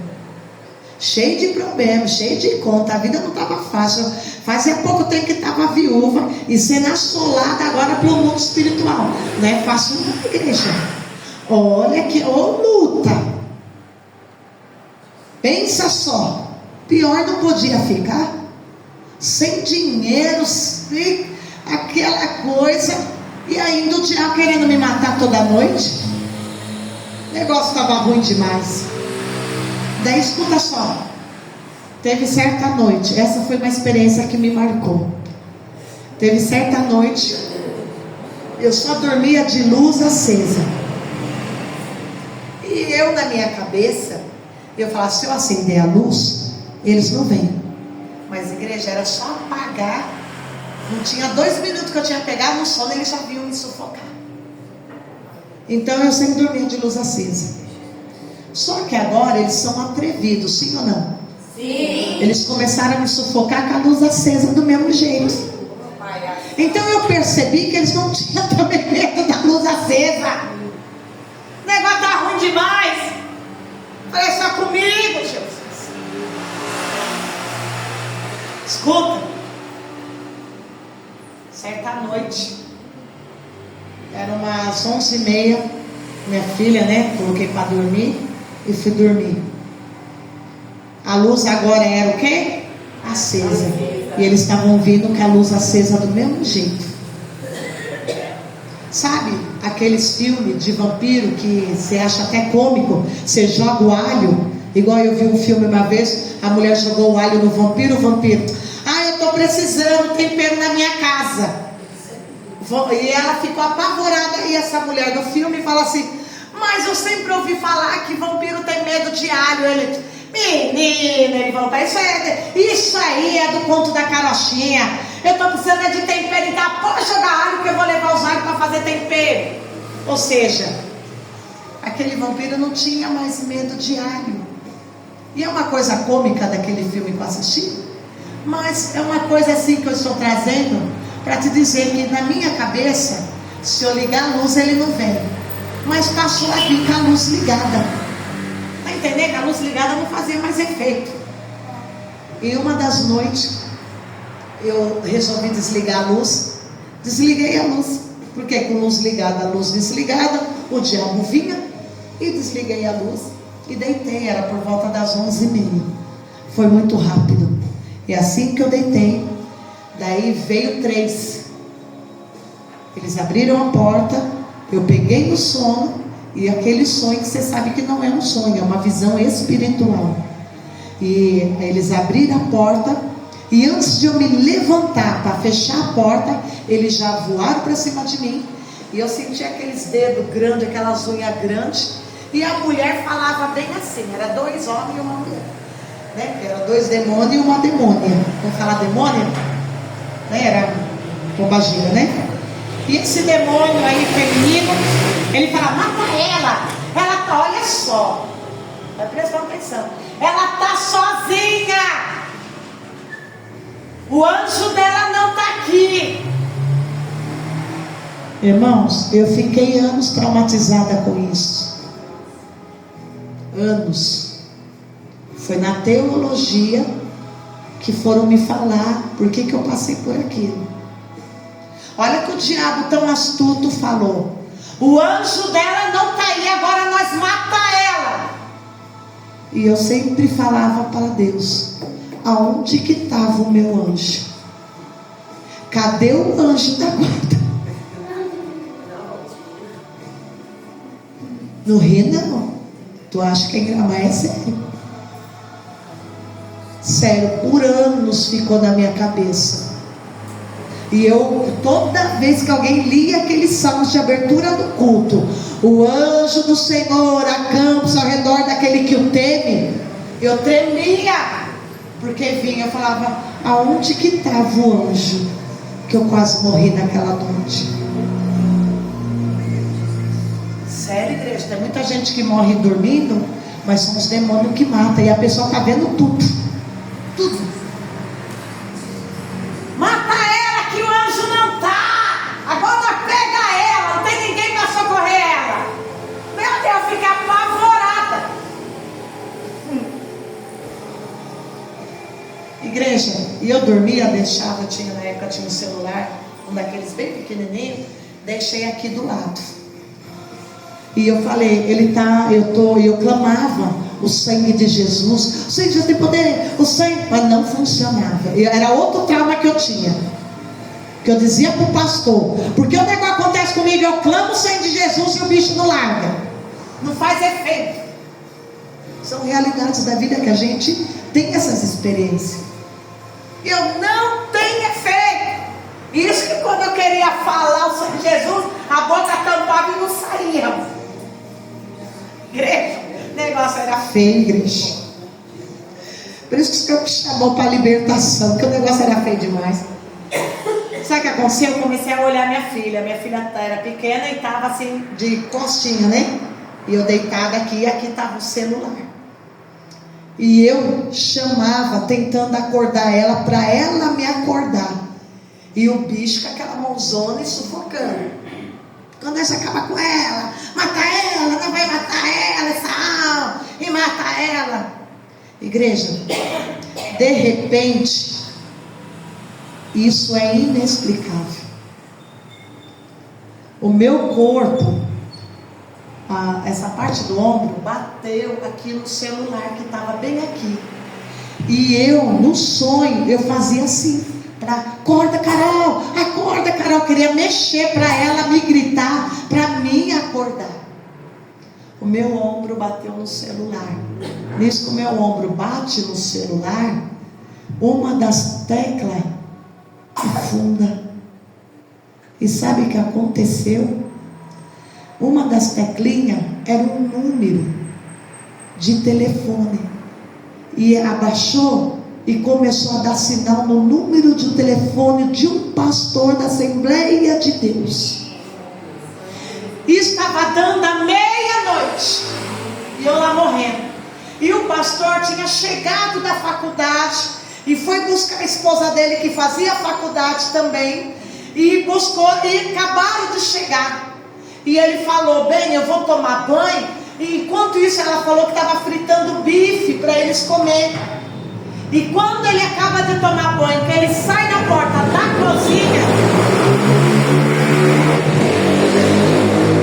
cheio de problemas, cheio de conta, a vida não estava fácil. Fazia pouco tempo que estava viúva e sendo assolada agora pelo mundo espiritual. Não é fácil na igreja. Olha que luta. Pensa só, pior não podia ficar. Sem dinheiro, sem aquela coisa, e ainda o diabo querendo me matar toda noite. O negócio estava ruim demais. Daí escuta só, teve certa noite, essa foi uma experiência que me marcou. Teve certa noite, eu só dormia de luz acesa. E eu na minha cabeça, eu falava, se eu acender a luz, eles não vêm. Mas a igreja era só apagar. Não tinha 2 minutos que eu tinha pegado no sono, eles já vinham me sufocar. Então eu sempre dormia de luz acesa. Só que agora eles são atrevidos, sim ou não? Sim. Eles começaram a me sufocar com a luz acesa do mesmo jeito. Então eu percebi que eles não tinham também medo da luz acesa. O negócio tá ruim demais. Falei, só comigo, Jesus. Escuta. Certa noite, Era umas 11h30. Minha filha, né? Coloquei para dormir e fui dormir. A luz agora era o quê? Acesa. E eles estavam vindo com a luz acesa do mesmo jeito. Sabe aqueles filmes de vampiro que você acha até cômico? Você joga o alho, igual eu vi um filme uma vez, a mulher jogou o alho no vampiro, o vampiro, eu estou precisando tempero na minha casa. E ela ficou apavorada. E essa mulher do filme fala assim, mas eu sempre ouvi falar que vampiro tem medo de alho. Ele, menina, ele falou, isso aí é do conto da carochinha. Eu estou precisando de tempero, então pode jogar alho que eu vou levar os alhos para fazer tempero. Ou seja, aquele vampiro não tinha mais medo de alho. E é uma coisa cômica daquele filme que eu assisti, mas é uma coisa assim que eu estou trazendo para te dizer que na minha cabeça, se eu ligar a luz ele não vem, mas passou a vir com a luz ligada. Está entendendo? A luz ligada não fazia mais efeito. E uma das noites eu resolvi desligar a luz. Desliguei a luz, porque com luz ligada, a luz desligada, o diabo vinha. E desliguei a luz e deitei. Era por volta das 11h30. Foi muito rápido. E assim que eu deitei, daí veio 3. Eles abriram a porta, eu peguei no sono, e aquele sonho que você sabe que não é um sonho, é uma visão espiritual. E eles abriram a porta, e antes de eu me levantar para fechar a porta, eles já voaram para cima de mim. E eu senti aqueles dedos grandes, aquelas unhas grandes. E a mulher falava bem assim, era 2 homens e uma mulher, né? Era 2 demônios e uma demônia. Vamos falar demônia? Né? Era bobagira, né? E esse demônio aí feminino, ele fala, mata ela. Ela tá, olha só, presta atenção, ela tá sozinha. O anjo dela não tá aqui. Irmãos, eu fiquei anos traumatizada com isso. Anos. Foi na teologia que foram me falar por que eu passei por aquilo. Olha que o diabo tão astuto falou, o anjo dela não está aí, agora nós mata ela. E eu sempre falava para Deus, aonde que estava o meu anjo? Cadê o anjo da guarda? No ri não. Tu acha que é grama? É sério. Sério, por anos ficou na minha cabeça. E eu, toda vez que alguém lia aqueles salmos de abertura do culto, o anjo do Senhor acampa-se ao redor daquele que o teme, eu tremia, porque vinha, eu falava, aonde que estava o anjo? Que eu quase morri naquela noite. Sério, igreja, tem muita gente que morre dormindo, mas são os demônios que matam, e a pessoa está vendo tudo. Tudo. Mata ela que o anjo não tá. Agora pega ela, não tem ninguém para socorrer ela. Meu Deus, fica apavorada. Igreja, e eu dormia, deixava, na época tinha um celular, um daqueles bem pequenininho, deixei aqui do lado. E eu falei, eu clamava o sangue de Jesus. O sangue de Jesus tem poder, o sangue, mas não funcionava. Era outro trauma que eu tinha. Que eu dizia para o pastor, porque o negócio acontece comigo, eu clamo o sangue de Jesus e o bicho não larga. Não faz efeito. São realidades da vida que a gente tem essas experiências. Eu não tenho efeito. Isso que quando eu queria falar o sangue de Jesus, a boca tampava e não saía. Igreja, o negócio era Feio, igreja. Por isso que o Senhor me chamou para a libertação, porque o negócio era feio demais. Sabe o que aconteceu? Eu comecei a olhar minha filha. Minha filha era pequena e estava assim, De costinha, né? E eu deitada aqui, e aqui estava o celular. E eu chamava, tentando acordar ela, para ela me acordar. E o bicho com aquela mãozona e sufocando. Quando nós acaba com ela, mata ela, não vai matar ela, essa alma, e mata ela. Igreja, de repente, isso é inexplicável. O meu corpo, essa parte do ombro, bateu aqui no celular que estava bem aqui. E eu, no sonho, eu fazia assim. Acorda, Carol, acorda, Carol. Eu queria mexer para ela me gritar, para mim acordar. O meu ombro bateu no celular. Nisso que o meu ombro bate no celular, uma das teclas afunda. E sabe o que aconteceu? Uma das teclinhas era um número de telefone. E abaixou e começou a dar sinal no número de telefone de um pastor da Assembleia de Deus. e estava dando a meia-noite. E eu lá morrendo. E o pastor tinha chegado da faculdade e foi buscar a esposa dele que fazia faculdade também. E buscou, e acabaram de chegar. E ele falou: bem, eu vou tomar banho. E enquanto isso ela falou que estava fritando bife para eles comerem. E quando ele acaba de tomar banho, que ele sai na porta da cozinha,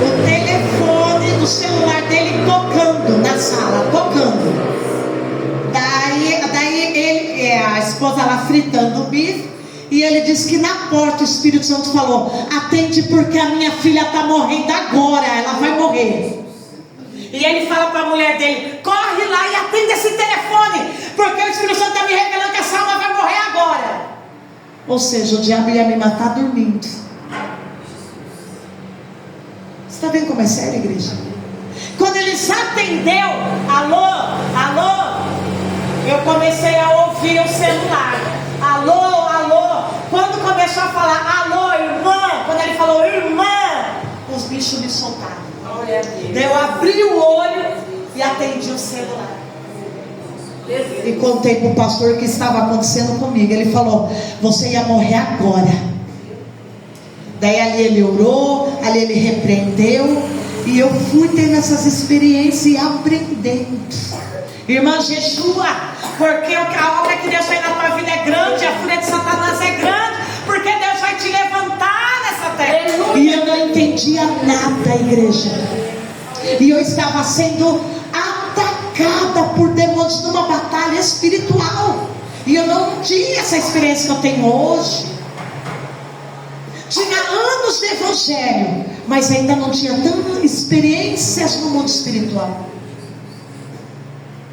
o telefone do celular dele tocando na sala, tocando. Daí ele, a esposa lá fritando o bife, e ele disse que na porta o Espírito Santo falou: atende porque a minha filha está morrendo agora, ela vai morrer. E ele fala para a mulher dele: corre lá e atende esse telefone, porque o Espírito Santo está me revelando que essa alma vai morrer agora. Ou seja, o diabo ia me matar dormindo. Você está vendo como é sério, igreja? Quando ele se atendeu, alô, alô, eu comecei a ouvir o celular. Alô, alô. Quando começou a falar alô, irmã, quando ele falou irmã, os bichos me soltaram. Daí eu abri o olho e atendi o celular. E contei para o pastor o que estava acontecendo comigo. Ele falou: você ia morrer agora. Daí ali ele orou, ali ele repreendeu. E eu fui tendo essas experiências e aprendendo. Irmã, jejua, porque a obra que Deus fez na tua vida é grande, a fúria de Satanás é grande, porque Deus vai te levantar nessa terra. E eu não entendia nada, igreja. E eu estava sendo atacada por demônios numa batalha espiritual. E eu não tinha essa experiência que eu tenho hoje. Tinha anos de evangelho, mas ainda não tinha tantas experiências no mundo espiritual.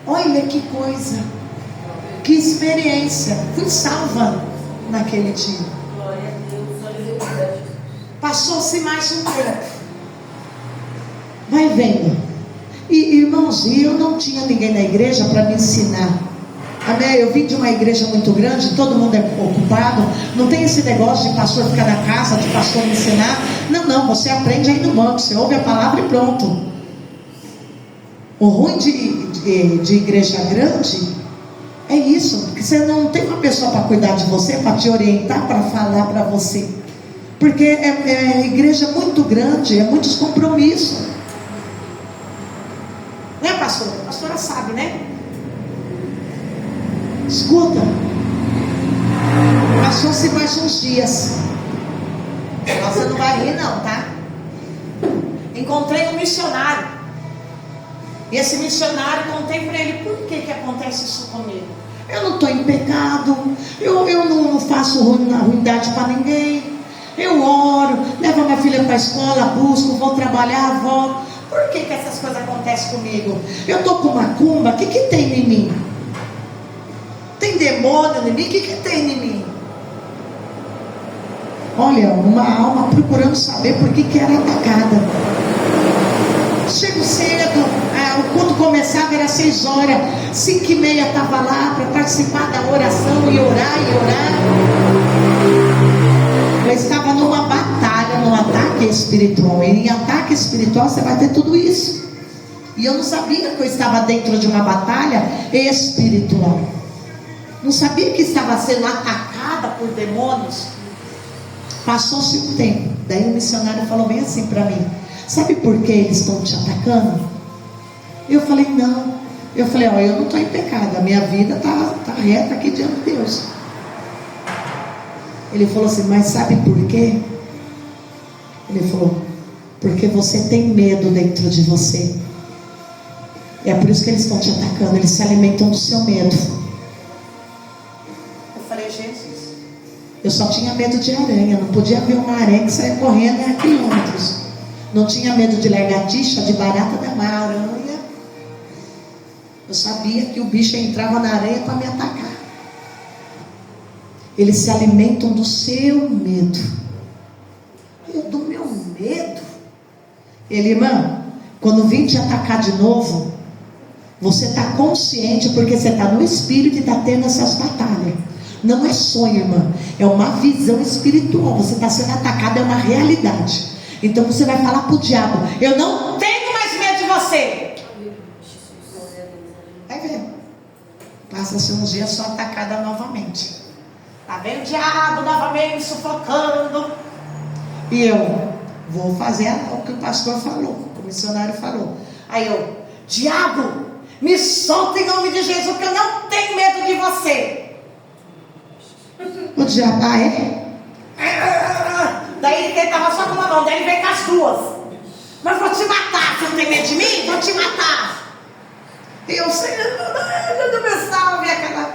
Olha que coisa, que experiência. Fui salva naquele dia. Passou-se mais um tempo. Vai vendo. E irmãos, eu não tinha ninguém na igreja para me ensinar. Amém? Eu vim de uma igreja muito grande, todo mundo é ocupado. Não tem esse negócio de pastor ficar na casa, de pastor me ensinar. Não, você aprende aí no banco, você ouve a palavra e pronto. O ruim de igreja grande é isso, porque você não tem uma pessoa para cuidar de você, para te orientar, para falar para você. Porque é igreja muito grande, é muitos compromissos. Né, pastor? A pastora sabe, né? Escuta, Passou-se mais uns dias. Você não vai rir não, tá? Encontrei um missionário. E esse missionário, contei para ele, por que acontece isso comigo? Eu não estou em pecado, eu não faço ruindade para ninguém. Eu oro, levo a minha filha para a escola, busco, vou trabalhar, volto. Por que essas coisas acontecem comigo? Eu estou com macumba, o que tem em mim? Tem demônio em mim? O que tem em mim? Olha, uma alma procurando saber por que era atacada. Chego cedo, o culto começava, era 6 horas, 5h30 estava lá para participar da oração e orar. Eu estava numa batalha, num ataque espiritual. E em ataque espiritual você vai ter tudo isso. E eu não sabia que eu estava dentro de uma batalha espiritual. Não sabia que estava sendo atacada por demônios. Passou-se um tempo. Daí o missionário falou bem assim para mim: sabe por que eles estão te atacando? Eu falei, não. Eu falei, eu não estou em pecado, a minha vida está reta aqui diante de Deus. Ele falou assim, mas sabe por quê? Ele falou, porque você tem medo dentro de você. É por isso que eles estão te atacando, eles se alimentam do seu medo. Eu falei, Jesus, eu só tinha medo de aranha, não podia ver uma aranha que saia correndo a quilômetros. Não tinha medo de lagartixa, de barata da mar, aranha. Eu sabia que o bicho entrava na areia para me atacar. Eles se alimentam do seu medo. Eu do meu medo. Ele, irmã, quando vim te atacar de novo, você está consciente porque você está no espírito e está tendo essas batalhas. Não é sonho, irmã, é uma visão espiritual. Você está sendo atacado, é uma realidade. Então você vai falar para o diabo, eu não tenho mais medo de você. Vai ver. Passa-se uns dias só atacada novamente. Tá vendo o diabo novamente me sufocando. E eu vou fazer o que o pastor falou, o missionário falou. Aí eu, diabo, me solta em nome de Jesus, que eu não tenho medo de você. O diabo, é? Daí ele tentava só com uma mão, daí ele veio com as duas. Mas vou te matar, você não tem medo de mim? Vou te matar. E eu sei, não me salve aquela.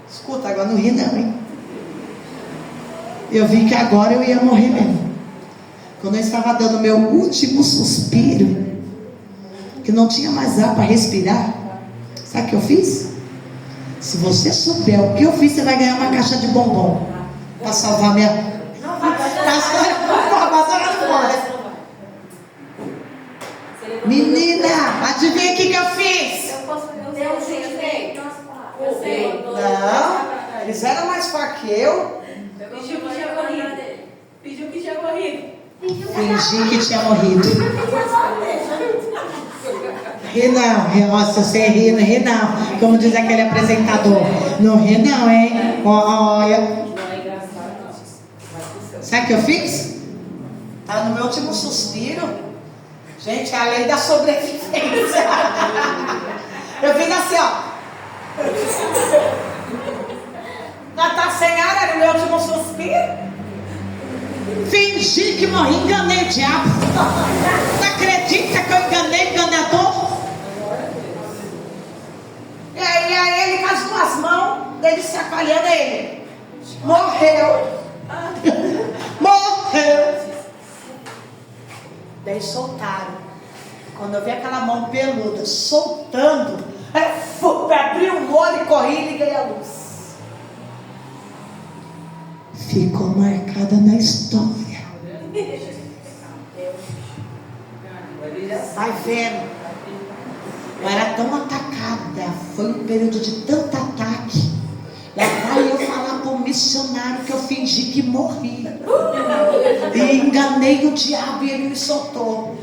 Escuta, agora não ri não, hein? Eu vi que agora eu ia morrer mesmo. Quando eu estava dando meu último suspiro, que não tinha mais ar para respirar, sabe o que eu fiz? Se você souber o que eu fiz, você vai ganhar uma caixa de bombom para salvar minha. Não vai, menina, adivinha o que eu fiz? Eu posso fazer um jeito. Eu sei. Não, eles eram mais fortes que eu. Fingiu que tinha morrido. Fingi que tinha morrido. Ri não, nossa, você ri, não ri não. Como diz aquele apresentador, não ri não, hein? Olha. Sabe o que eu fiz? Tá no meu último suspiro. Gente, é a lei da sobrevivência. Eu vim assim, ó. Já tá sem ar, era o meu último suspiro. Fingi que morri, enganei o diabo. Não acredita que eu enganei o enganador? E aí ele com as duas mãos, dele sacolhando ele. Morreu. Morreu. Daí soltaram. Quando eu vi aquela mão peluda soltando, abri o olho e corri e liguei a luz. Ficou marcada na história. Vai vendo. Eu era tão atacada. Foi um período de tanto ataque. Lá vai eu falar para o missionário que eu fingi que morri. E enganei o diabo e ele me soltou.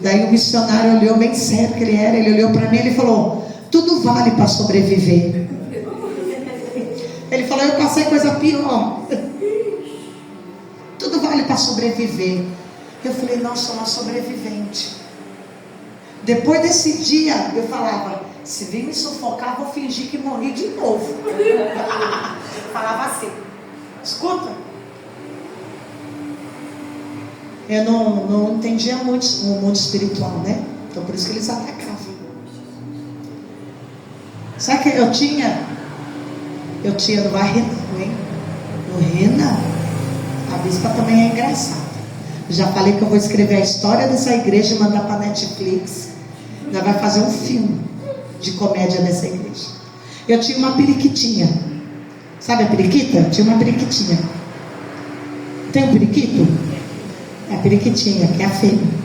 Daí o missionário olhou bem sério que ele era. Ele olhou para mim e ele falou: tudo vale para sobreviver. Ele falou: eu passei coisa pior. Tudo vale para sobreviver. Eu falei: não, sou uma sobrevivente. Depois desse dia eu falava: se vir me sufocar, vou fingir que morri de novo. Falava assim. Escuta. Eu não entendia muito o mundo espiritual, né? Então por isso que eles atacavam. Sabe que eu tinha no Varrena, hein? No Rena, a bispa também é engraçada. Já falei que eu vou escrever a história dessa igreja e mandar para Netflix. Ela vai fazer um filme de comédia dessa igreja. Eu tinha uma periquitinha. Sabe a periquita? Eu tinha uma periquitinha. Tem um periquito? É a periquitinha, que é a fêmea.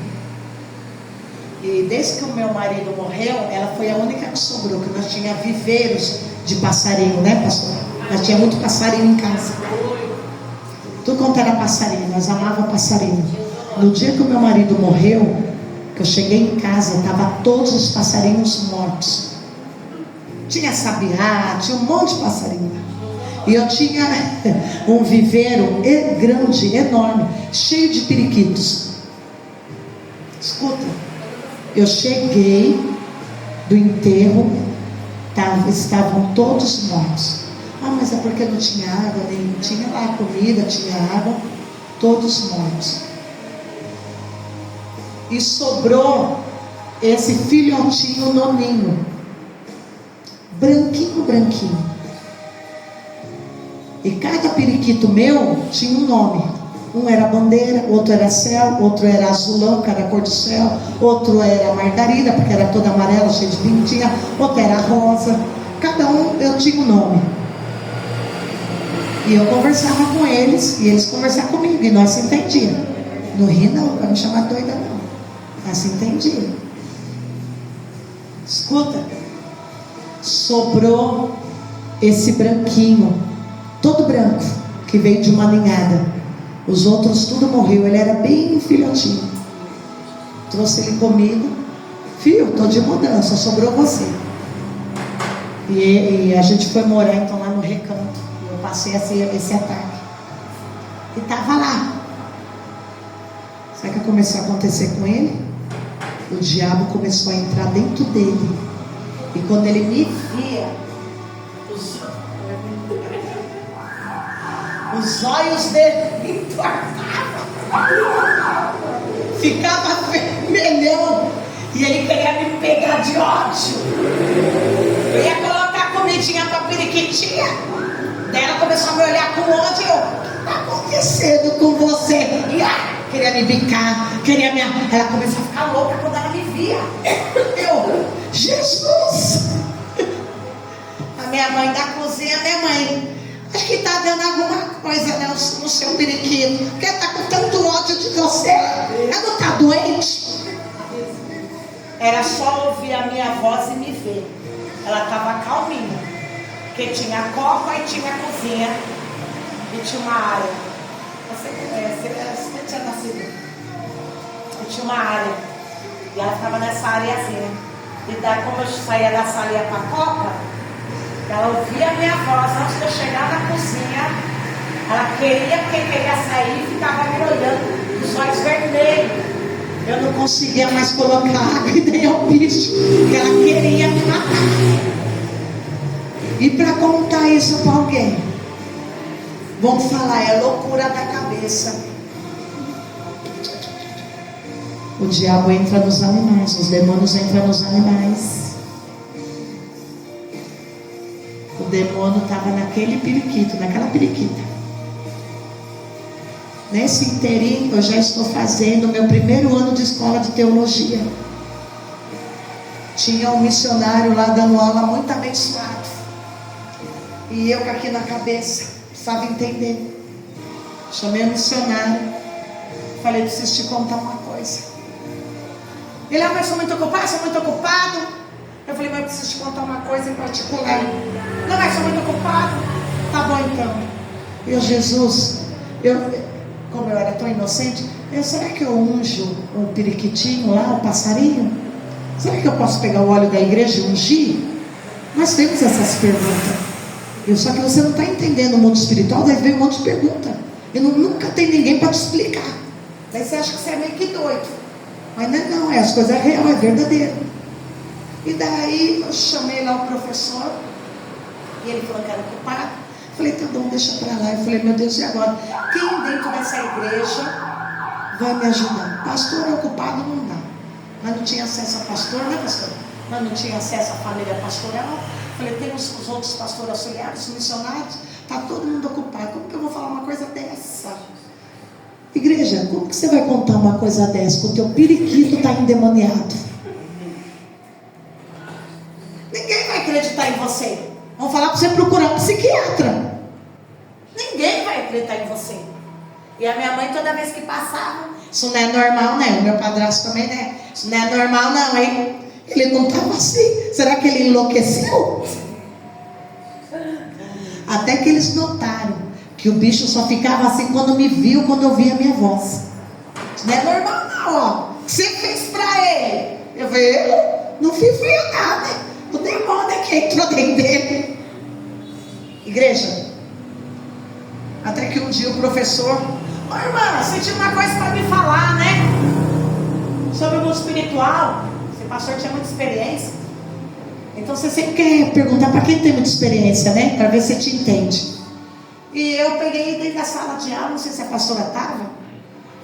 E desde que o meu marido morreu, ela foi a única que sobrou. Que nós tínhamos viveiros de passarinho, né, pastor? Nós tínhamos muito passarinho em casa. Tudo quanto era passarinho, nós amávamos passarinho. No dia que o meu marido morreu, que eu cheguei em casa, estavam todos os passarinhos mortos. Tinha sabiá, tinha um monte de passarinho. E eu tinha um viveiro grande, enorme, cheio de periquitos. Escuta, eu cheguei do enterro, estavam todos mortos. Ah, mas é porque não tinha água, nem tinha lá comida, tinha água, todos mortos. E sobrou esse filhotinho no ninho, branquinho, branquinho. E cada periquito meu tinha um nome. Um era bandeira, outro era céu, outro era azulão, que era a cor do céu, outro era margarida, porque era toda amarela, cheia de pintinha, outro era rosa. Cada um eu tinha um nome. E eu conversava com eles, e eles conversavam comigo, e nós se entendíamos. No Rio não, para me chamar de doida não. Nós se entendíamos. Escuta, sobrou esse branquinho, todo branco, que veio de uma ninhada. Os outros tudo morreu, ele era bem filhotinho. Trouxe ele comigo. Filho, estou de mudança, sobrou você. E a gente foi morar então lá no Recanto. Eu passei esse ataque. E estava lá. Sabe o que começou a acontecer com ele? O diabo começou a entrar dentro dele. E quando ele me via, os olhos dele entortavam, ficava vermelhão, e ele queria me pegar de ódio. Eu ia colocar comidinha para a periquitinha. Daí ela começou a me olhar com ódio. O que está acontecendo com você? E queria me bicar, ela começou a ficar louca quando ela me via. Eu, Jesus! A minha mãe da cozinha, minha mãe, acho que está dando alguma coisa, né, no seu periquito, porque está com tanto ódio de você. Ela não está doente? Era só ouvir a minha voz e me ver. Ela estava calminha, porque tinha a copa e tinha a cozinha e tinha uma área. Você tinha nascido? E tinha uma área, e ela ficava nessa areazinha. E daí, como eu saía da sala e ia para a copa, ela ouvia a minha voz. Antes de eu chegar na cozinha, ela queria sair e ficava me olhando, os olhos vermelhos. Eu não conseguia mais colocar água e nem ao bicho, porque ela queria me matar. E para contar isso para alguém, vão falar, é loucura da cabeça. O diabo entra nos animais, os demônios entram nos animais. O demônio estava naquele periquito, naquela periquita. Nesse inteirinho eu já estou fazendo o meu primeiro ano de escola de teologia. Tinha um missionário lá dando aula muito abençoado. E eu com aqui na cabeça, precisava entender. Chamei o missionário. Falei, preciso te contar uma coisa. Ele, mas sou muito ocupado. Eu falei, mas eu preciso te contar uma coisa em particular. Não, mas sou muito ocupado. Tá bom então. Eu, Jesus, como eu era tão inocente, será que eu unjo o periquitinho lá, o passarinho? Será que eu posso pegar o óleo da igreja e ungir? Nós temos essas perguntas. Só que você não está entendendo o mundo espiritual, daí vem um monte de pergunta. E nunca tem ninguém para te explicar. Daí você acha que você é meio que doido. Mas não, as coisas é real, é verdadeiro. E daí eu chamei lá o professor, e ele falou que era ocupado. Falei, tá bom, deixa pra lá. Eu falei, meu Deus, e agora? Quem dentro dessa igreja vai me ajudar? Pastor ocupado não dá. Mas não tinha acesso a pastor, né, pastor? Mas não tinha acesso à família pastoral. Falei, temos os outros pastores auxiliares, missionários. Está todo mundo ocupado. Como que eu vou falar uma coisa dessa? Igreja, como que você vai contar uma coisa dessa? Que o teu periquito está endemoniado. Ninguém vai acreditar em você. Vão falar para você procurar um psiquiatra. Ninguém vai acreditar em você. E a minha mãe, toda vez que passava, isso não é normal, né? O meu padrasto também, né? Isso não é normal, não, hein? Ele não estava assim. Será que ele enlouqueceu? Até que eles notaram que o bicho só ficava assim quando me viu, quando eu via a minha voz. Isso não é normal, não, ó. O que você fez pra ele? Eu falei, não fiz nada. O demônio é que entrou dentro dele. Igreja, até que um dia o professor, ô irmã, você tinha uma coisa para me falar, né? Sobre o mundo espiritual. Esse pastor tinha muita experiência. Então você sempre quer perguntar para quem tem muita experiência, né? Para ver se te entende. E eu peguei dentro da sala de aula, não sei se a pastora estava.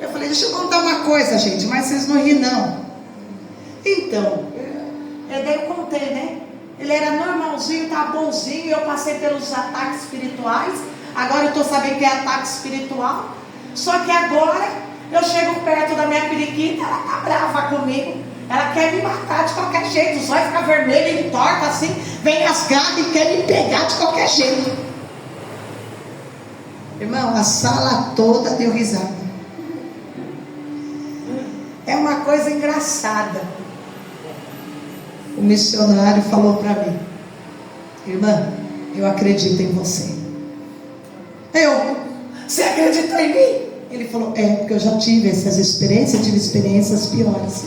Eu falei, deixa eu contar uma coisa, gente, mas vocês não riem, não. Então, daí eu contei, né? Ele era normalzinho, tá bonzinho, eu passei pelos ataques espirituais. Agora eu estou sabendo que é ataque espiritual. Só que agora eu chego perto da minha periquita, ela tá brava comigo. Ela quer me matar de qualquer jeito. Os olhos ficam vermelhos, entorta assim, vem as garras e quer me pegar de qualquer jeito. Irmão, a sala toda deu risada. É uma coisa engraçada. O missionário falou para mim, irmã, eu acredito em você. Você acredita em mim? Ele falou, porque eu já tive essas experiências, tive experiências piores.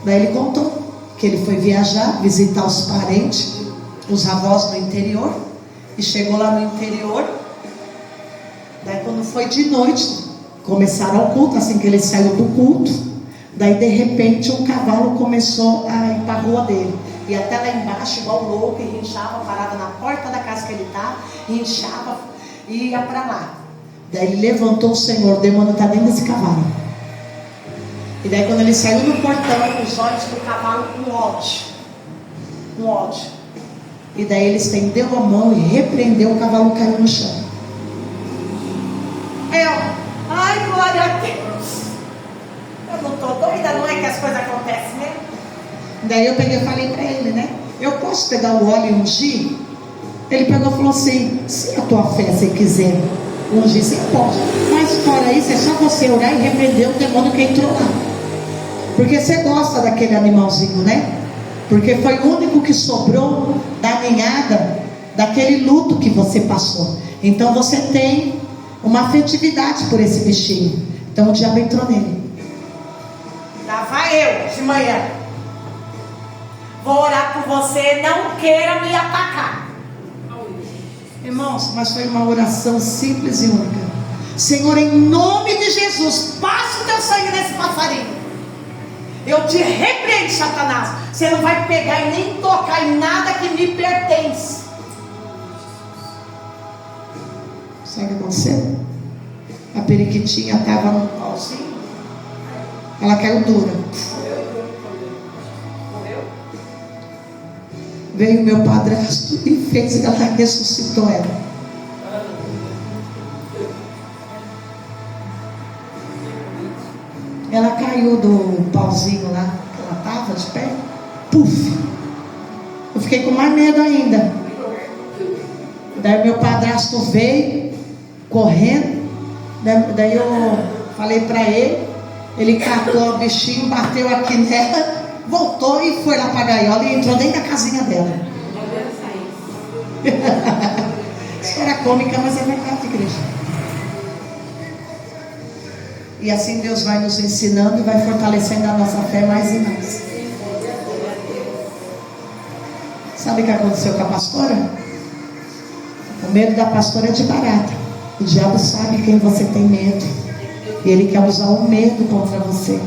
Daí ele contou que ele foi viajar, visitar os parentes, os avós no interior, e chegou lá no interior. Daí quando foi de noite, começaram o culto, assim que ele saiu do culto. Daí de repente um cavalo começou a ir para a rua dele. E até lá embaixo, igual louco, e rinchava, parava na porta da casa que ele estava, rinchava e ia para lá. Daí ele levantou o Senhor, o demônio está dentro desse cavalo. E daí quando ele saiu do portão, os olhos do cavalo com ódio. Com ódio. E daí ele estendeu a mão e repreendeu, o cavalo caiu no chão. Ai, glória a Deus. Eu não estou doida, não é que as coisas acontecem mesmo? Daí eu peguei e falei para ele, né? Eu posso pegar o óleo e ungir? Ele pegou e falou assim, se a tua fé você quiser ungir, você pode. Mas fora isso, é só você orar e repreender o demônio que entrou lá. Porque você gosta daquele animalzinho, né? Porque foi o único que sobrou da ninhada, daquele luto que você passou. Então você tem uma afetividade por esse bichinho. Então o diabo entrou nele. Lá vai eu de manhã. Vou orar por você, não queira me atacar. Irmãos, mas foi uma oração simples e única. Senhor, em nome de Jesus, passa o teu sangue nesse passarinho. Eu te repreendo, Satanás. Você não vai pegar e nem tocar em nada que me pertence. Sabe o que aconteceu? A periquitinha estava num pauzinho. Ela caiu dura. Veio meu padrasto e fez, ela ressuscitou ela. Ela caiu do pauzinho lá que ela estava de pé. Puf! Eu fiquei com mais medo ainda. Daí meu padrasto veio correndo. Daí eu falei para ele. Ele catou o bichinho, bateu aqui nela, voltou e foi lá para a gaiola e entrou dentro da casinha dela. Isso era cômica, mas é verdade, igreja. E assim Deus vai nos ensinando e vai fortalecendo a nossa fé mais e mais. Sabe o que aconteceu com a pastora? O medo da pastora é de barata. O diabo sabe quem você tem medo. E ele quer usar o medo contra você.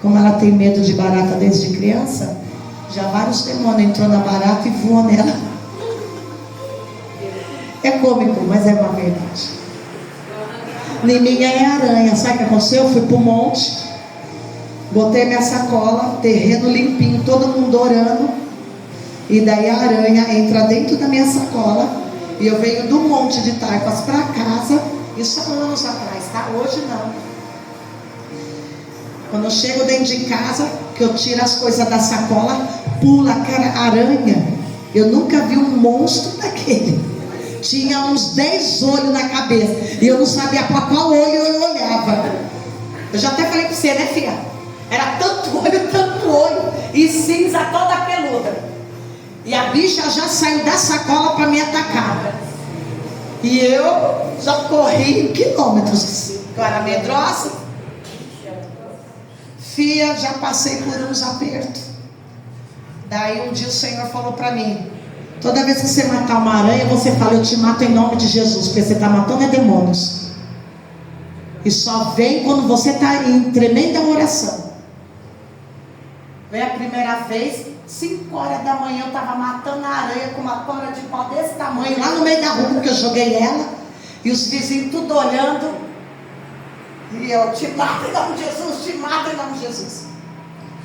Como ela tem medo de barata desde criança, já vários demônios entrou na barata e voou nela. É cômico, mas é uma verdade. Em mim é aranha. Sabe o que aconteceu? Eu fui pro monte, botei minha sacola, terreno limpinho, todo mundo orando. E daí a aranha entra dentro da minha sacola. E eu venho do monte de Taipas para casa. Isso há anos atrás, tá? Hoje não. Quando eu chego dentro de casa, que eu tiro as coisas da sacola, pula aquela aranha. Eu nunca vi um monstro daquele. Tinha uns 10 olhos na cabeça. E eu não sabia para qual olho eu olhava. Eu já até falei para você, né, filha? Era tanto olho. E cinza toda peluda. E a bicha já saiu da sacola para me atacar. E eu já corri quilômetros assim. Eu era medrosa. Filha, já passei por uns apertos. Daí um dia o Senhor falou para mim: toda vez que você matar uma aranha, você fala: eu te mato em nome de Jesus. Porque você está matando demônios. E só vem quando você está em tremenda oração. Veio a primeira vez, 5 horas da manhã, eu estava matando a aranha com uma tora de pau desse tamanho, lá no meio da rua, porque eu joguei ela. E os vizinhos tudo olhando. E eu: te mato em nome de Jesus, te mato em nome de Jesus.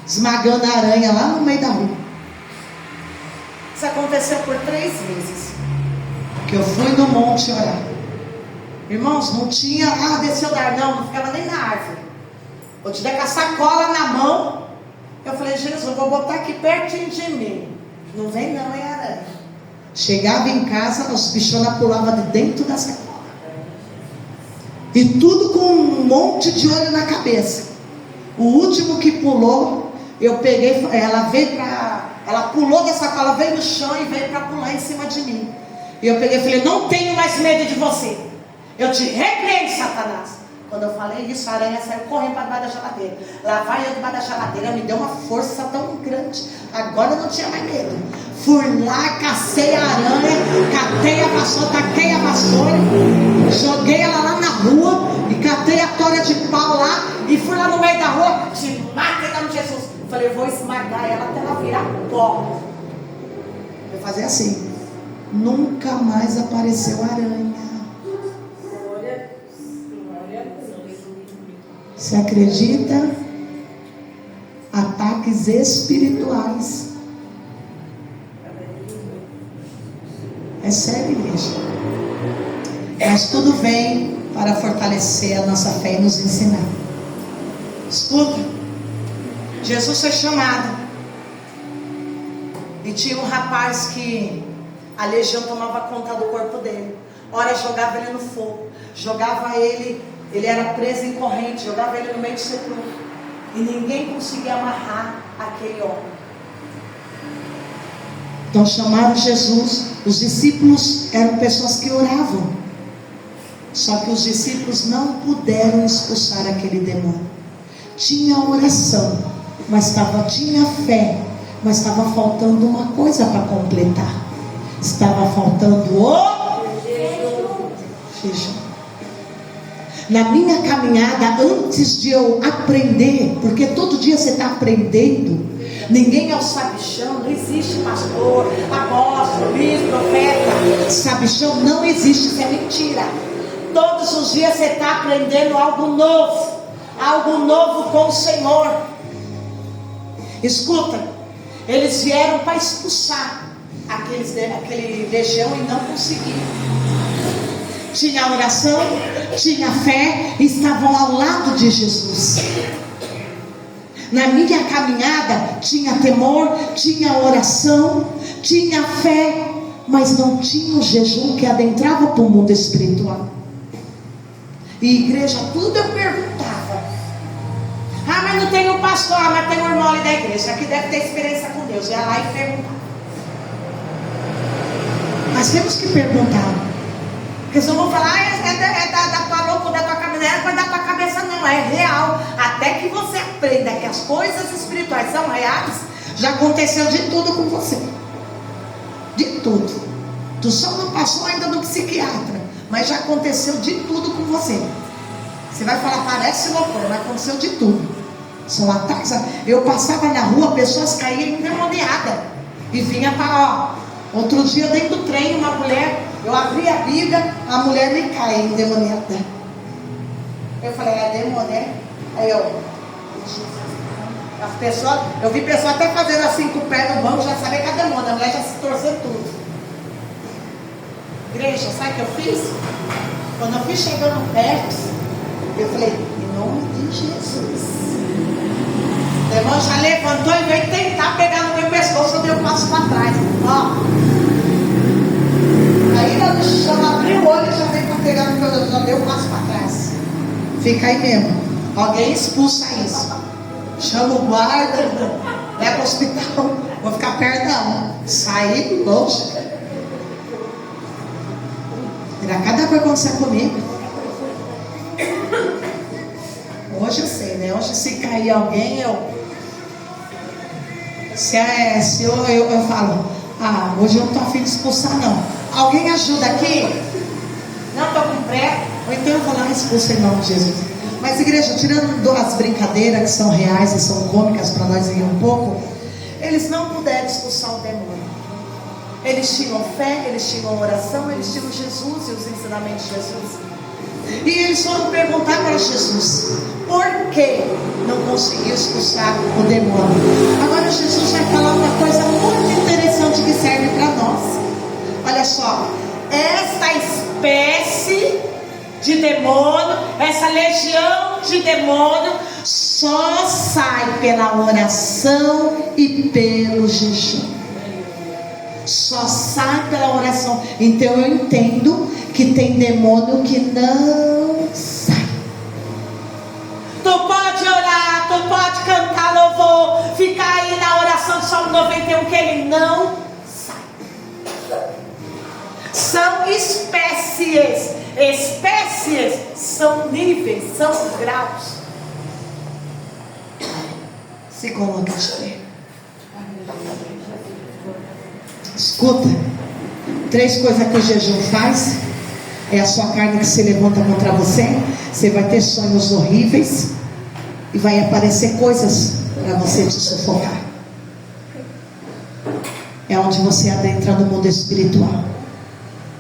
Esmagando a aranha lá no meio da rua. Isso aconteceu por 3 meses. Que eu fui no monte orar. Irmãos, não tinha, desceu da árvore, não ficava nem na árvore. Eu tive com a sacola na mão. Eu falei: Jesus, eu vou botar aqui pertinho de mim. Não vem não, é aranha. Chegava em casa, os bichonas pulavam de dentro da sacola. E tudo com um monte de olho na cabeça. O último que pulou, eu peguei, ela pulou da sacola, veio no chão e veio para pular em cima de mim. E eu peguei e falei: não tenho mais medo de você. Eu te repreendo, Satanás. Quando eu falei isso, a aranha saiu correndo para debaixo da geladeira. Lá vai eu debaixo da geladeira, me deu uma força tão grande. Agora eu não tinha mais medo. Fui lá, cacei a aranha, catei a vassoura, taquei a vassoura, joguei ela lá na rua e catei a tora de pau lá e fui lá no meio da rua. Te mata em nome de Jesus. Eu falei: eu vou esmagar ela até ela virar pó. Eu fazia assim. Nunca mais apareceu aranha. Você acredita? Ataques espirituais. É sério, igreja. Mas tudo vem para fortalecer a nossa fé e nos ensinar. Escuta. Jesus foi chamado. E tinha um rapaz que a legião tomava conta do corpo dele. Ora jogava ele no fogo. Jogava ele era preso em corrente. Jogava ele no meio do sepulcro. E ninguém conseguia amarrar aquele homem. Então chamaram Jesus. Os discípulos eram pessoas que oravam. Só que os discípulos não puderam expulsar aquele demônio. Tinha oração, mas tinha fé, mas estava faltando uma coisa para completar. Estava faltando o jejum. Na minha caminhada, antes de eu aprender, porque todo dia você está aprendendo. Ninguém é o sabichão, não existe pastor, apóstolo, bispo, profeta. Sabichão não existe, isso é mentira. Todos os dias você está aprendendo algo novo com o Senhor. Escuta, eles vieram para expulsar aquele legião e não conseguiram. Tinha oração, tinha fé, estavam ao lado de Jesus. Na minha caminhada tinha temor, tinha oração, tinha fé, mas não tinha o jejum que adentrava para o mundo espiritual. E igreja, tudo eu perguntava: mas não tem um pastor, mas tem um irmão ali da igreja que deve ter experiência com Deus. Ia lá e perguntava. Mas temos que perguntar, porque se eu vou falar: é da tua loucura, da tua caminhada, mas da tua cabeça não, é real. Até que você aprenda que as coisas espirituais são reais. Já aconteceu de tudo com você. De tudo. Tu só não passou ainda no psiquiatra, mas já aconteceu de tudo com você. Você vai falar: parece loucura, mas aconteceu de tudo. São ataques. Eu passava na rua, pessoas caíam endemoniadas e vinha para Outro dia dentro do trem, uma mulher, eu abri a Bíblia, a mulher me cai, endemoniada. Eu falei, é demônio, né? Aí eu vi pessoa até fazendo assim com o pé no banco, já sabia que é demônio, a mulher já se torceu tudo. Igreja, sabe o que eu fiz? Quando eu fui chegando perto, eu falei, em nome de Jesus. O demônio já levantou e veio tentar pegar no meu pescoço, eu dei um passo para trás. Ó. Aí no chão, abri o olho e já veio para pegar no meu dedo, já deu um passo para trás. Fica aí mesmo. Alguém expulsa isso. Chama o guarda, leva para o hospital. Vou ficar perto não. Sair longe. Era cada coisa acontecer comigo. Hoje eu sei, né? Hoje se cair alguém, eu falo, hoje eu não estou afim de expulsar não. Alguém ajuda aqui? Não estou com pré. Ou então eu vou lá e expulso em nome de Jesus. Mas igreja, tirando as brincadeiras que são reais e são cômicas para nós rir um pouco, eles não puderam expulsar o demônio. Eles tinham fé, eles tinham oração, eles tinham Jesus e os ensinamentos de Jesus. E eles foram perguntar para Jesus, por que não conseguiu expulsar o demônio? Agora Jesus vai falar uma coisa muito interessante que serve para nós. Olha só, esta espécie de demônio, essa legião de demônio, só sai pela oração e pelo jejum. Só sai pela oração. Então eu entendo que tem demônio que não sai. Tu pode orar, tu pode cantar louvor, ficar aí na oração de Salmo 91, que ele não sai. São espécies. Espécies são níveis, são graus. Se coloca de pé. Escuta, 3 coisas que o jejum faz. É a sua carne que se levanta contra você. Você vai ter sonhos horríveis e vai aparecer coisas para você te sufocar. É onde você adentra no mundo espiritual.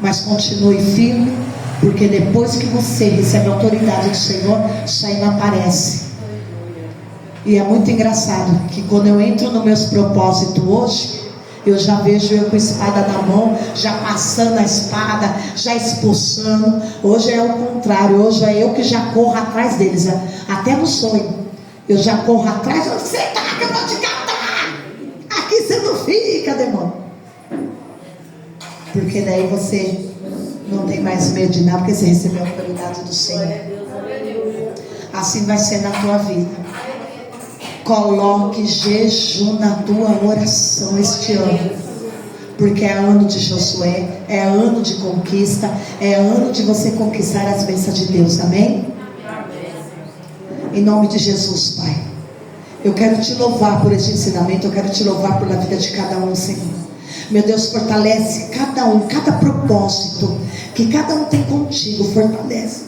Mas continue firme, porque depois que você recebe a autoridade do Senhor, isso aí não aparece. E é muito engraçado que quando eu entro nos meus propósitos hoje, eu já vejo eu com a espada na mão, já passando a espada, já expulsando. Hoje é o contrário, hoje é eu que já corro atrás deles, até no sonho. Eu já corro atrás, você tá que eu vou te catar. Aqui você não fica, demônio. Porque daí você não tem mais medo de nada, porque você recebeu a autoridade do Senhor. Assim vai ser na tua vida. Coloque jejum na tua oração este ano, porque é ano de Josué, é ano de conquista, é ano de você conquistar as bênçãos de Deus, amém? Em nome de Jesus, Pai, eu quero te louvar por esse ensinamento, eu quero te louvar pela vida de cada um, Senhor. Meu Deus, fortalece cada um, cada propósito que cada um tem contigo, fortalece.